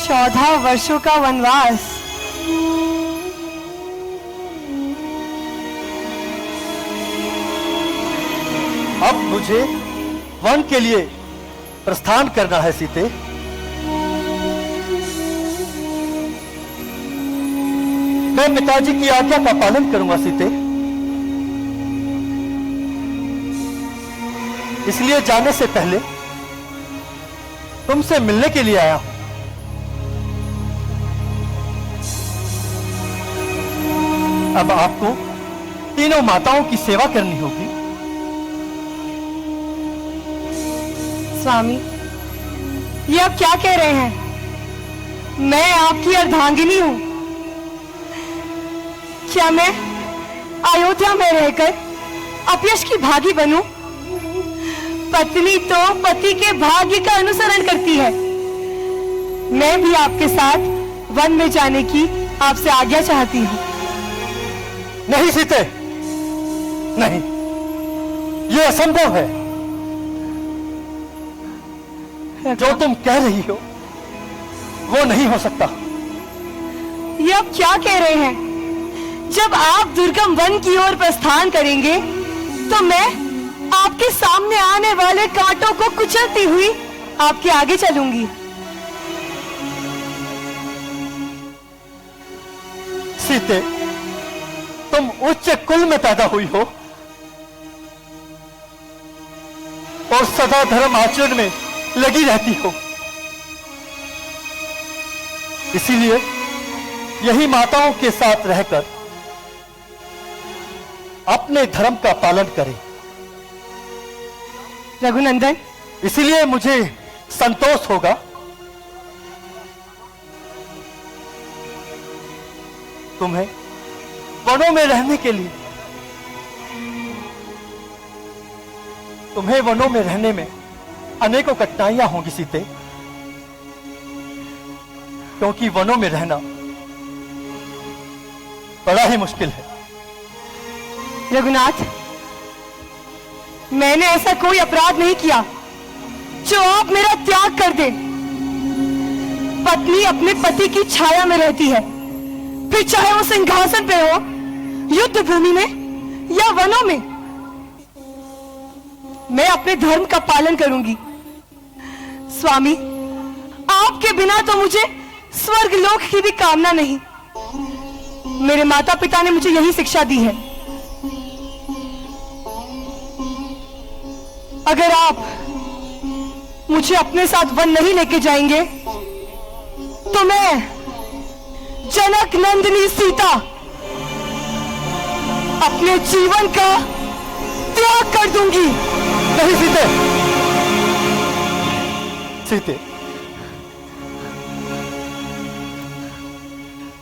14 वर्षों का वनवास? अब मुझे वन के लिए प्रस्थान करना है सीते। मैं पिताजी की आज्ञा का पालन करूंगा सीते। इसलिए जाने से पहले तुमसे मिलने के लिए आया हूं। अब आपको तीनों माताओं की सेवा करनी होगी। स्वामी, ये आप क्या कह रहे हैं? मैं आपकी अर्धांगिनी हूं। क्या मैं अयोध्या में रहकर अपयश की भागी बनूं? पत्नी तो पति के भाग्य का अनुसरण करती है। मैं भी आपके साथ वन में जाने की आपसे आज्ञा चाहती हूं। नहीं सीते, नहीं, यह असंभव है। जो तुम कह रही हो वो नहीं हो सकता। ये आप क्या कह रहे हैं? जब आप दुर्गम वन की ओर प्रस्थान करेंगे तो मैं आपके सामने आने वाले कांटों को कुचलती हुई आपके आगे चलूंगी। सीते, तुम उच्च कुल में पैदा हुई हो और सदा धर्म आचरण में लगी रहती हो। इसीलिए यही माताओं के साथ रहकर अपने धर्म का पालन करें। रघुनंदन, इसीलिए मुझे संतोष होगा तुम्हें वनों में रहने के लिए। तुम्हें वनों में रहने में अनेकों कठिनाइयां होंगी सीते, क्योंकि वनों में रहना बड़ा ही मुश्किल है। रघुनाथ, मैंने ऐसा कोई अपराध नहीं किया जो आप मेरा त्याग कर दे। पत्नी अपने पति की छाया में रहती है, फिर चाहे वो सिंहासन पे हो, युद्ध भूमि में या वनों में। मैं अपने धर्म का पालन करूंगी। स्वामी, आपके बिना तो मुझे स्वर्ग लोक की भी कामना नहीं। मेरे माता पिता ने मुझे यही शिक्षा दी है। अगर आप मुझे अपने साथ वन नहीं लेके जाएंगे तो मैं जनक नंदिनी सीता अपने जीवन का त्याग कर दूंगी। नहीं सीते, सीते,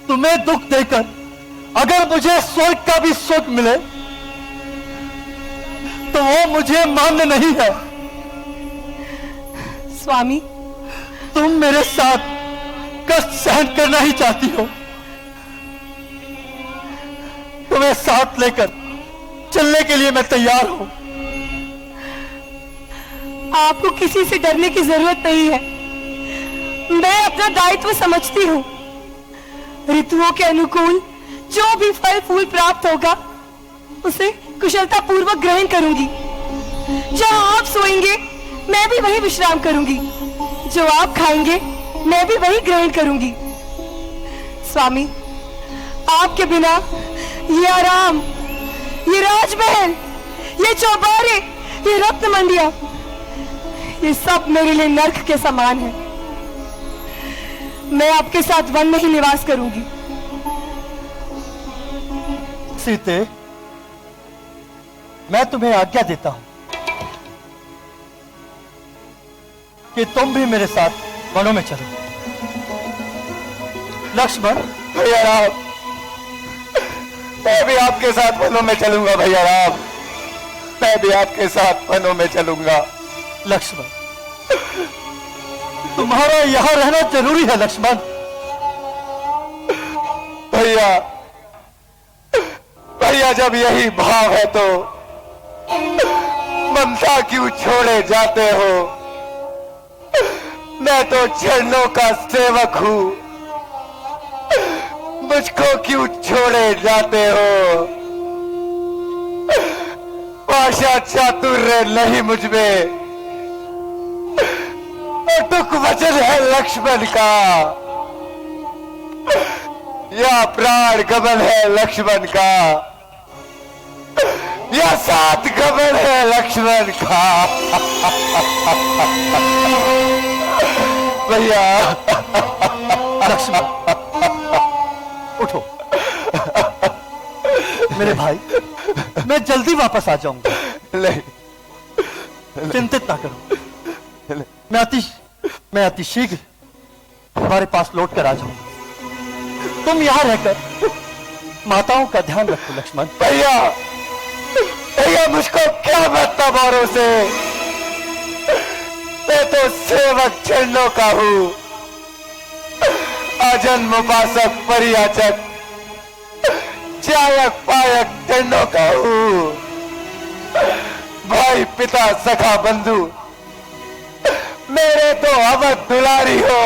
तुम्हें दुख देकर अगर मुझे स्वर्ग का भी सुख मिले तो वो मुझे मान्य नहीं है। स्वामी, तुम मेरे साथ कष्ट सहन करना ही चाहती हो। तुम्हें साथ लेकर चलने के लिए मैं तैयार हूं। आपको किसी से डरने की जरूरत नहीं है। मैं अपना दायित्व समझती हूँ। ऋतुओं के अनुकूल जो भी फल फूल प्राप्त होगा उसे कुशलता पूर्वक ग्रहण करूंगी। जहाँ आप सोएंगे मैं भी वही विश्राम करूंगी, जो आप खाएंगे मैं भी वही ग्रहण करूंगी। स्वामी, आपके बिना ये आराम, ये राजमहल, ये चौबारे, ये रत्न मंडिया, ये सब मेरे लिए नर्क के समान है। मैं आपके साथ वन में ही निवास करूंगी। सीते, मैं तुम्हें आज्ञा देता हूं कि तुम भी मेरे साथ वनों में चलो। लक्ष्मण, भैया राम, मैं भी आपके साथ वनों में चलूंगा। भैया राम, मैं भी आपके साथ वनों में चलूंगा। लक्ष्मण, तुम्हारा यहां रहना जरूरी है। लक्ष्मण, भैया, भैया जब यही भाव है तो ममता क्यों छोड़े जाते हो? मैं तो चरणों का सेवक हूं, मुझको क्यों छोड़े जाते हो? भाषा चातुर्य नहीं मुझमें, अटुक वचन है लक्ष्मण का, या प्राण गमन है लक्ष्मण का, या सात गमन है लक्ष्मण का। भैया, लक्ष्मण उठो। मेरे भाई, मैं जल्दी वापस आ जाऊंगा। नहीं, चिंतित ना करो, मैं अति शीघ्र तुम्हारे पास लौट कर आ जाऊंगा। तुम यहां रहकर माताओं का ध्यान रखो। लक्ष्मण, भैया, भैया मुझको क्या मतलब औरों से? मैं तो सेवक चरणों का हूं, अजन्म उपासक परियाचक, चायक पायक चरणों का हूं। भाई, पिता, सखा, बंधु, मेरे तो अवध दुलारी हो।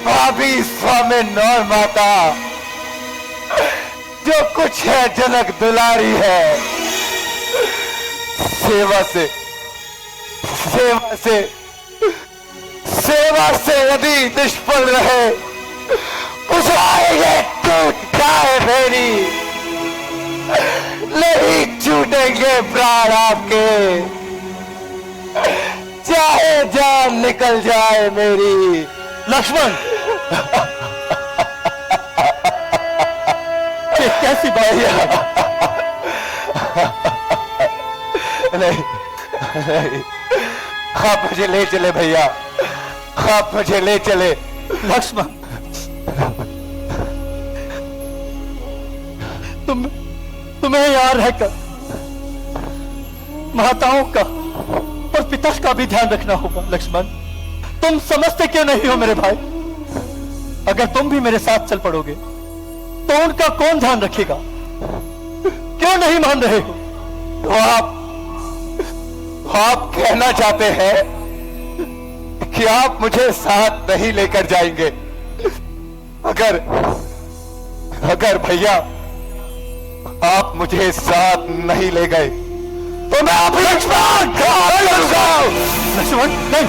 भाभी, स्वामिन और माता, जो कुछ है जनक दुलारी है। सेवा से, सेवा से, सेवा से यदि निष्फल रहे, बुझाएंगे टूट जाए मेरी, नहीं छूटेंगे प्राण आपके, चाहे जान निकल जाए मेरी। लक्ष्मण, ये कैसी बात है? नहीं, नहीं, आप मुझे ले चले भैया, आप मुझे ले चले। लक्ष्मण, तुम्हें यहां रहकर माताओं का और पिता का भी ध्यान रखना होगा। लक्ष्मण, तुम समझते क्यों नहीं हो मेरे भाई? अगर तुम भी मेरे साथ चल पड़ोगे तो उनका कौन ध्यान रखेगा? क्यों नहीं मान रहे हो? तो आप कहना चाहते हैं कि आप मुझे साथ नहीं लेकर जाएंगे? अगर भैया आप मुझे साथ नहीं ले गए तो मैं आप लक्ष्मण लक्ष्मण, नहीं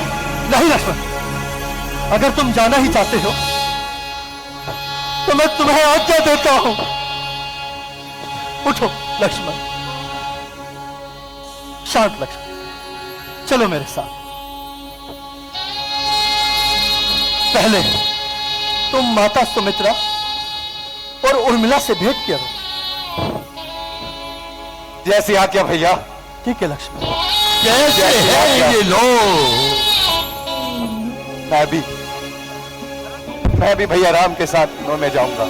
नहीं लक्ष्मण, अगर तुम जाना ही चाहते हो तो मैं तुम्हें आज्ञा देता हूं। उठो लक्ष्मण, शांत लक्ष्मण, चलो मेरे साथ। पहले तुम माता सुमित्रा और उर्मिला से भेंट किया हो। जैसी आज्ञा भैया। ठीक है लक्ष्मण। कैसे है ये लोग? मैं भी भैया राम के साथ वनों में जाऊंगा।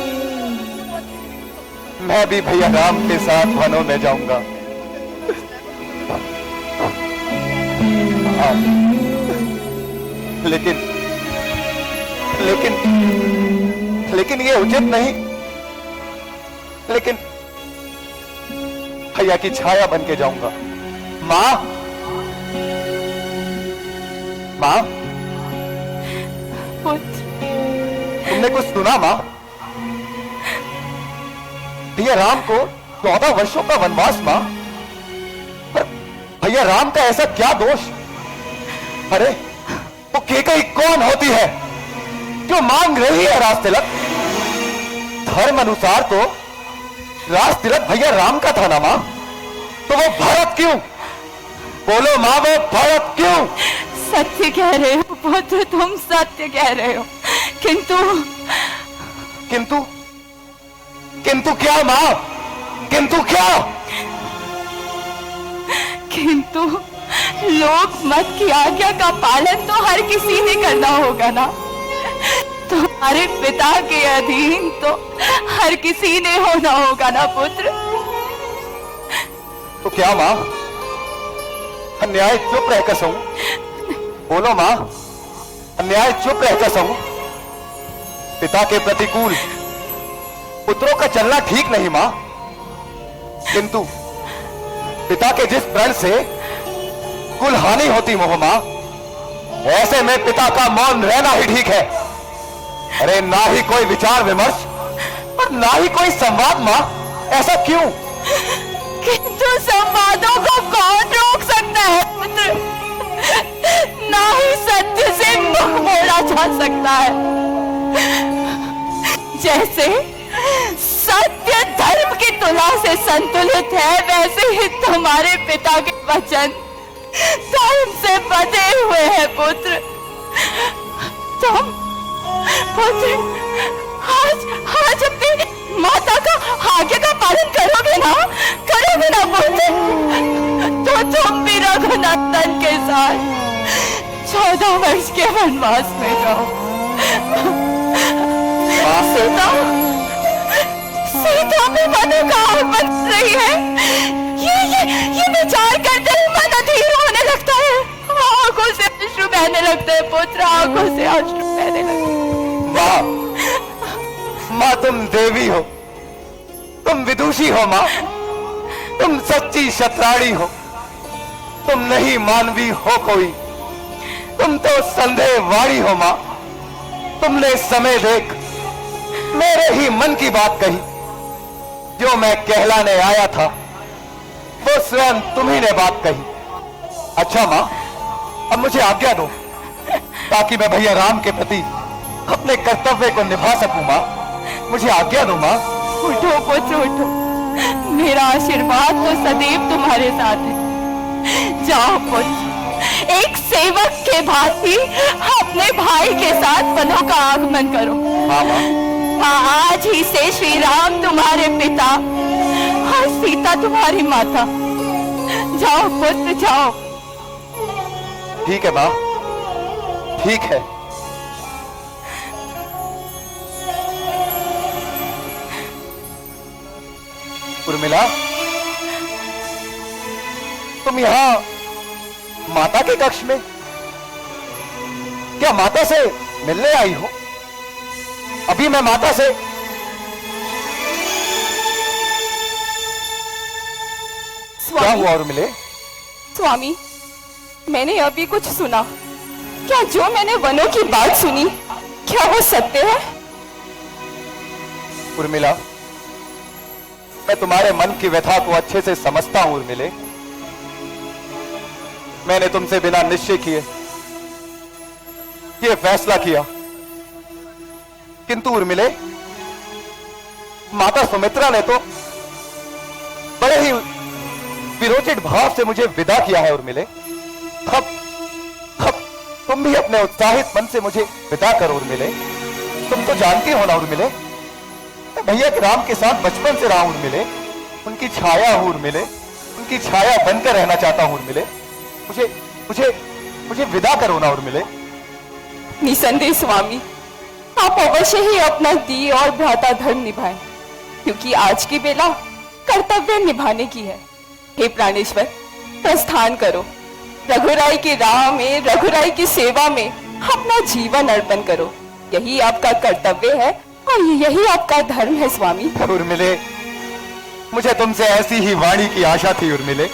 मैं भी भैया राम के साथ वनों में जाऊंगा। हाँ, लेकिन ये उचित नहीं। भैया की छाया बन के जाऊंगा। माँ, माँ, पुत्र, तुमने कुछ सुना माँ? भैया राम को 14 वर्षों का वनवास माँ। पर भैया राम का ऐसा क्या दोष? अरे वो केकई कौन होती है जो मांग रही है राज तिलक? धर्म अनुसार तो राज तिलक भैया राम का था ना मां, तो वो भरत क्यों? बोलो मां, वो भरत क्यों? सत्य कह रहे हो पुत्र, तुम सत्य कह रहे हो, किंतु किंतु किंतु क्या मां? किंतु क्या? किंतु लोक मत की आज्ञा का पालन तो हर किसी ने करना होगा ना। तुम्हारे पिता के अधीन तो हर किसी ने होना होगा ना पुत्र। तो क्या मां, अन्याय चुप रहकर सहूं? बोलो मां, अन्याय चुप रहकर सहूं? पिता के प्रतिकूल पुत्रों का चलना ठीक नहीं मां, किंतु पिता के जिस प्रण से कुल हानि होती मोह मां, ऐसे में पिता का मौन रहना ही ठीक है। अरे ना ही कोई विचार विमर्श और ना ही कोई संवाद मां, ऐसा क्यों? किंतु संवादों को कौन रोक सकता है पुत्र? ना ही सत्य से मुख मोड़ा जा सकता है। जैसे सत्य धर्म की तुला से संतुलित है, वैसे ही तुम्हारे पिता के वचन धर्म से बंधे हुए हैं पुत्र। तुम पुत्र आज अपनी माता का आज्ञा का पालन करोगे ना? करोगे ना पुत्र? तो तुम भी रघुनंदन के साथ 14 वर्ष के वनवास में जाओ। सीता भी मनु का बन रही है। ये विचार करते ही मन अधीर होने लगता है, आंखों से अश्रु बहने लगते हैं पुत्र, आंखों से अश्रु बहने लगते हैं। मां, तुम देवी हो, तुम विदुषी हो मां, तुम सच्ची शतराणी हो, तुम नहीं मानवी हो कोई, तुम तो संदेहवाणी हो मां। तुमने समय देख मेरे ही मन की बात कही, जो मैं कहलाने आया था वो स्वयं तुम्ही ने बात कही। अच्छा मां, अब मुझे आज्ञा दो ताकि मैं भैया राम के प्रति अपने कर्तव्य को निभा सकूं मां, मुझे आज्ञा दो मां। उठो पुत्र उठो, मेरा आशीर्वाद तो सदैव तुम्हारे साथ है। जाओ पुत्र, एक सेवक के भांति अपने भाई के साथ वनों का आगमन करो। हाँ मां। आज ही से श्री राम तुम्हारे पिता और सीता तुम्हारी माता। जाओ पुत्र जाओ। ठीक है मां, ठीक है। उर्मिला, तुम यहां माता के कक्ष में? क्या माता से मिलने आई हो? अभी मैं माता से क्या हुआ उर्मिले? स्वामी, मैंने अभी कुछ सुना। क्या जो मैंने वनों की बात सुनी, क्या वो सत्य है? उर्मिला, मैं तुम्हारे मन की व्यथा को अच्छे से समझता हूं उर्मिले। मैंने तुमसे बिना निश्चय किए ये फैसला किया, किंतु उर्मिले, माता सुमित्रा ने तो बड़े ही विरोचित भाव से मुझे विदा किया है उर्मिले। अब तुम भी अपने उत्साहित मन से मुझे विदा करो उर्मिले। तुम तो जानती हो ना उर्मिले, मैं भैया के राम के साथ बचपन से रहा हूं उर्मिले, उनकी छाया हूं उर्मिले, उनकी छाया बनकर रहना चाहता हूं उर्मिले। मुझे मुझे मुझे विदा करो ना उर्मिले। निसंदेह स्वामी, आप अवश्य ही अपना दी और भ्राता धर्म निभाएं, क्योंकि आज की बेला कर्तव्य निभाने की है। हे प्राणेश्वर, प्रस्थान करो, रघुराई की राह में, रघुराई की सेवा में अपना जीवन अर्पण करो। यही आपका कर्तव्य है और यही आपका धर्म है स्वामी। उर्मिले, मुझे तुमसे ऐसी ही वाणी की आशा थी उर्मिले।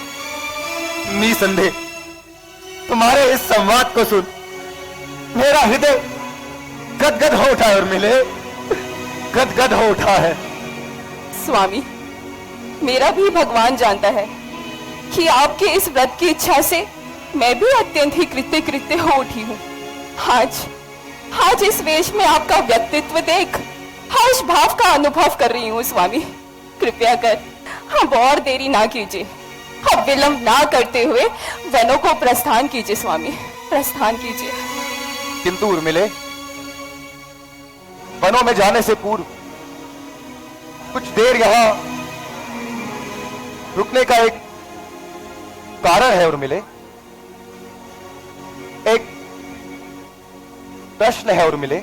निसंदेह तुम्हारे इस संवाद को सुन मेरा हृदय गदगद हो उठा है उर्मिले, गदगद हो उठा है। स्वामी, मेरा भी भगवान जानता है कि आपके इस व्रत की इच्छा से मैं भी अत्यंत ही कृत्य हो उठी हूँ। आज इस वेश में आपका व्यक्तित्व देख हर्ष भाव का अनुभव कर रही हूँ। स्वामी, कृपया कर अब और देरी ना कीजिए, अब विलंब ना करते हुए वनों को प्रस्थान कीजिए। स्वामी, प्रस्थान कीजिए। किंतु उर्मिले, वनों में जाने से पूर्व कुछ देर यहां रुकने का एक कारण है उर्मिले, एक प्रश्न है उर्मिले।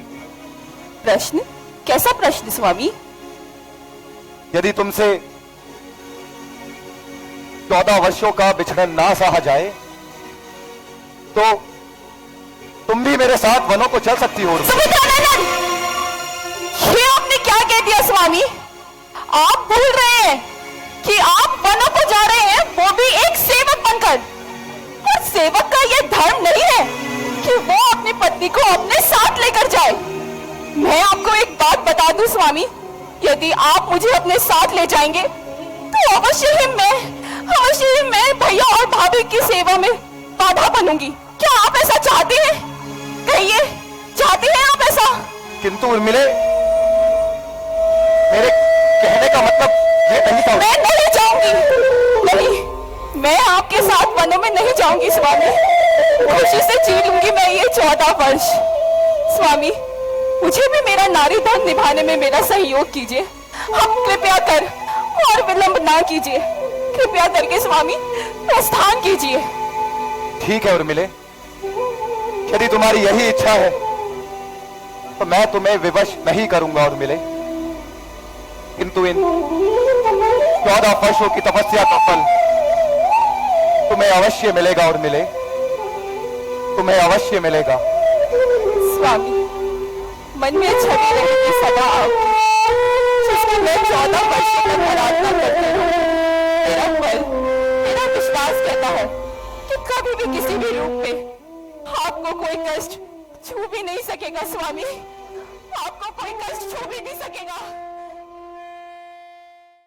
प्रश्न? कैसा प्रश्न स्वामी? यदि तुमसे 14 वर्षों का बिछड़न ना सहा जाए तो तुम भी मेरे साथ वनों को चल सकती हो। ये आपने क्या कह दिया स्वामी? आप भूल रहे हैं कि आप वनों को जा रहे हैं, वो भी एक सेवक बनकर। और सेवक का यह धर्म नहीं है कि वो अपनी पत्नी को अपने साथ लेकर जाए। मैं आपको एक बात बता दूं स्वामी, यदि आप मुझे अपने साथ ले जाएंगे तो अवश्य ही मैं भैया और भाभी की सेवा में बाधा बनूंगी। क्या आप ऐसा चाहते हैं? कहिए, चाहते हैं आप ऐसा? किंतु उर्मिले, मेरे कहने का मतलब ये नहीं था। मैं नहीं जाऊंगी, नहीं, मैं आपके साथ वनों में नहीं जाऊंगी स्वामी। खुशी से जी लूंगी मैं ये 14 वर्ष। स्वामी, मुझे भी मेरा नारी धर्म निभाने में मेरा सहयोग कीजिए। हम कृपया कर और विलंब ना कीजिए, कृपया करके स्वामी प्रस्थान कीजिए। ठीक है उर्मिले, यदि तुम्हारी यही इच्छा है तो मैं तुम्हें विवश नहीं करूंगा उर्मिले। किंतु इन 14 वर्षों की तपस्या का फल तुम्हें अवश्य मिलेगा उर्मिले, तुम्हें अवश्य मिलेगा। स्वामी, मन में छवि रहेगी सदा आपकी, जिसकी मैं 14 वर्षों तक आराधना करती हूँ। मेरा बल, मेरा विश्वास कहता है कि कभी भी किसी भी रूप में आपको कोई कष्ट छू भी नहीं सकेगा। स्वामी, आपको कोई कष्ट छू भी नहीं सकेगा।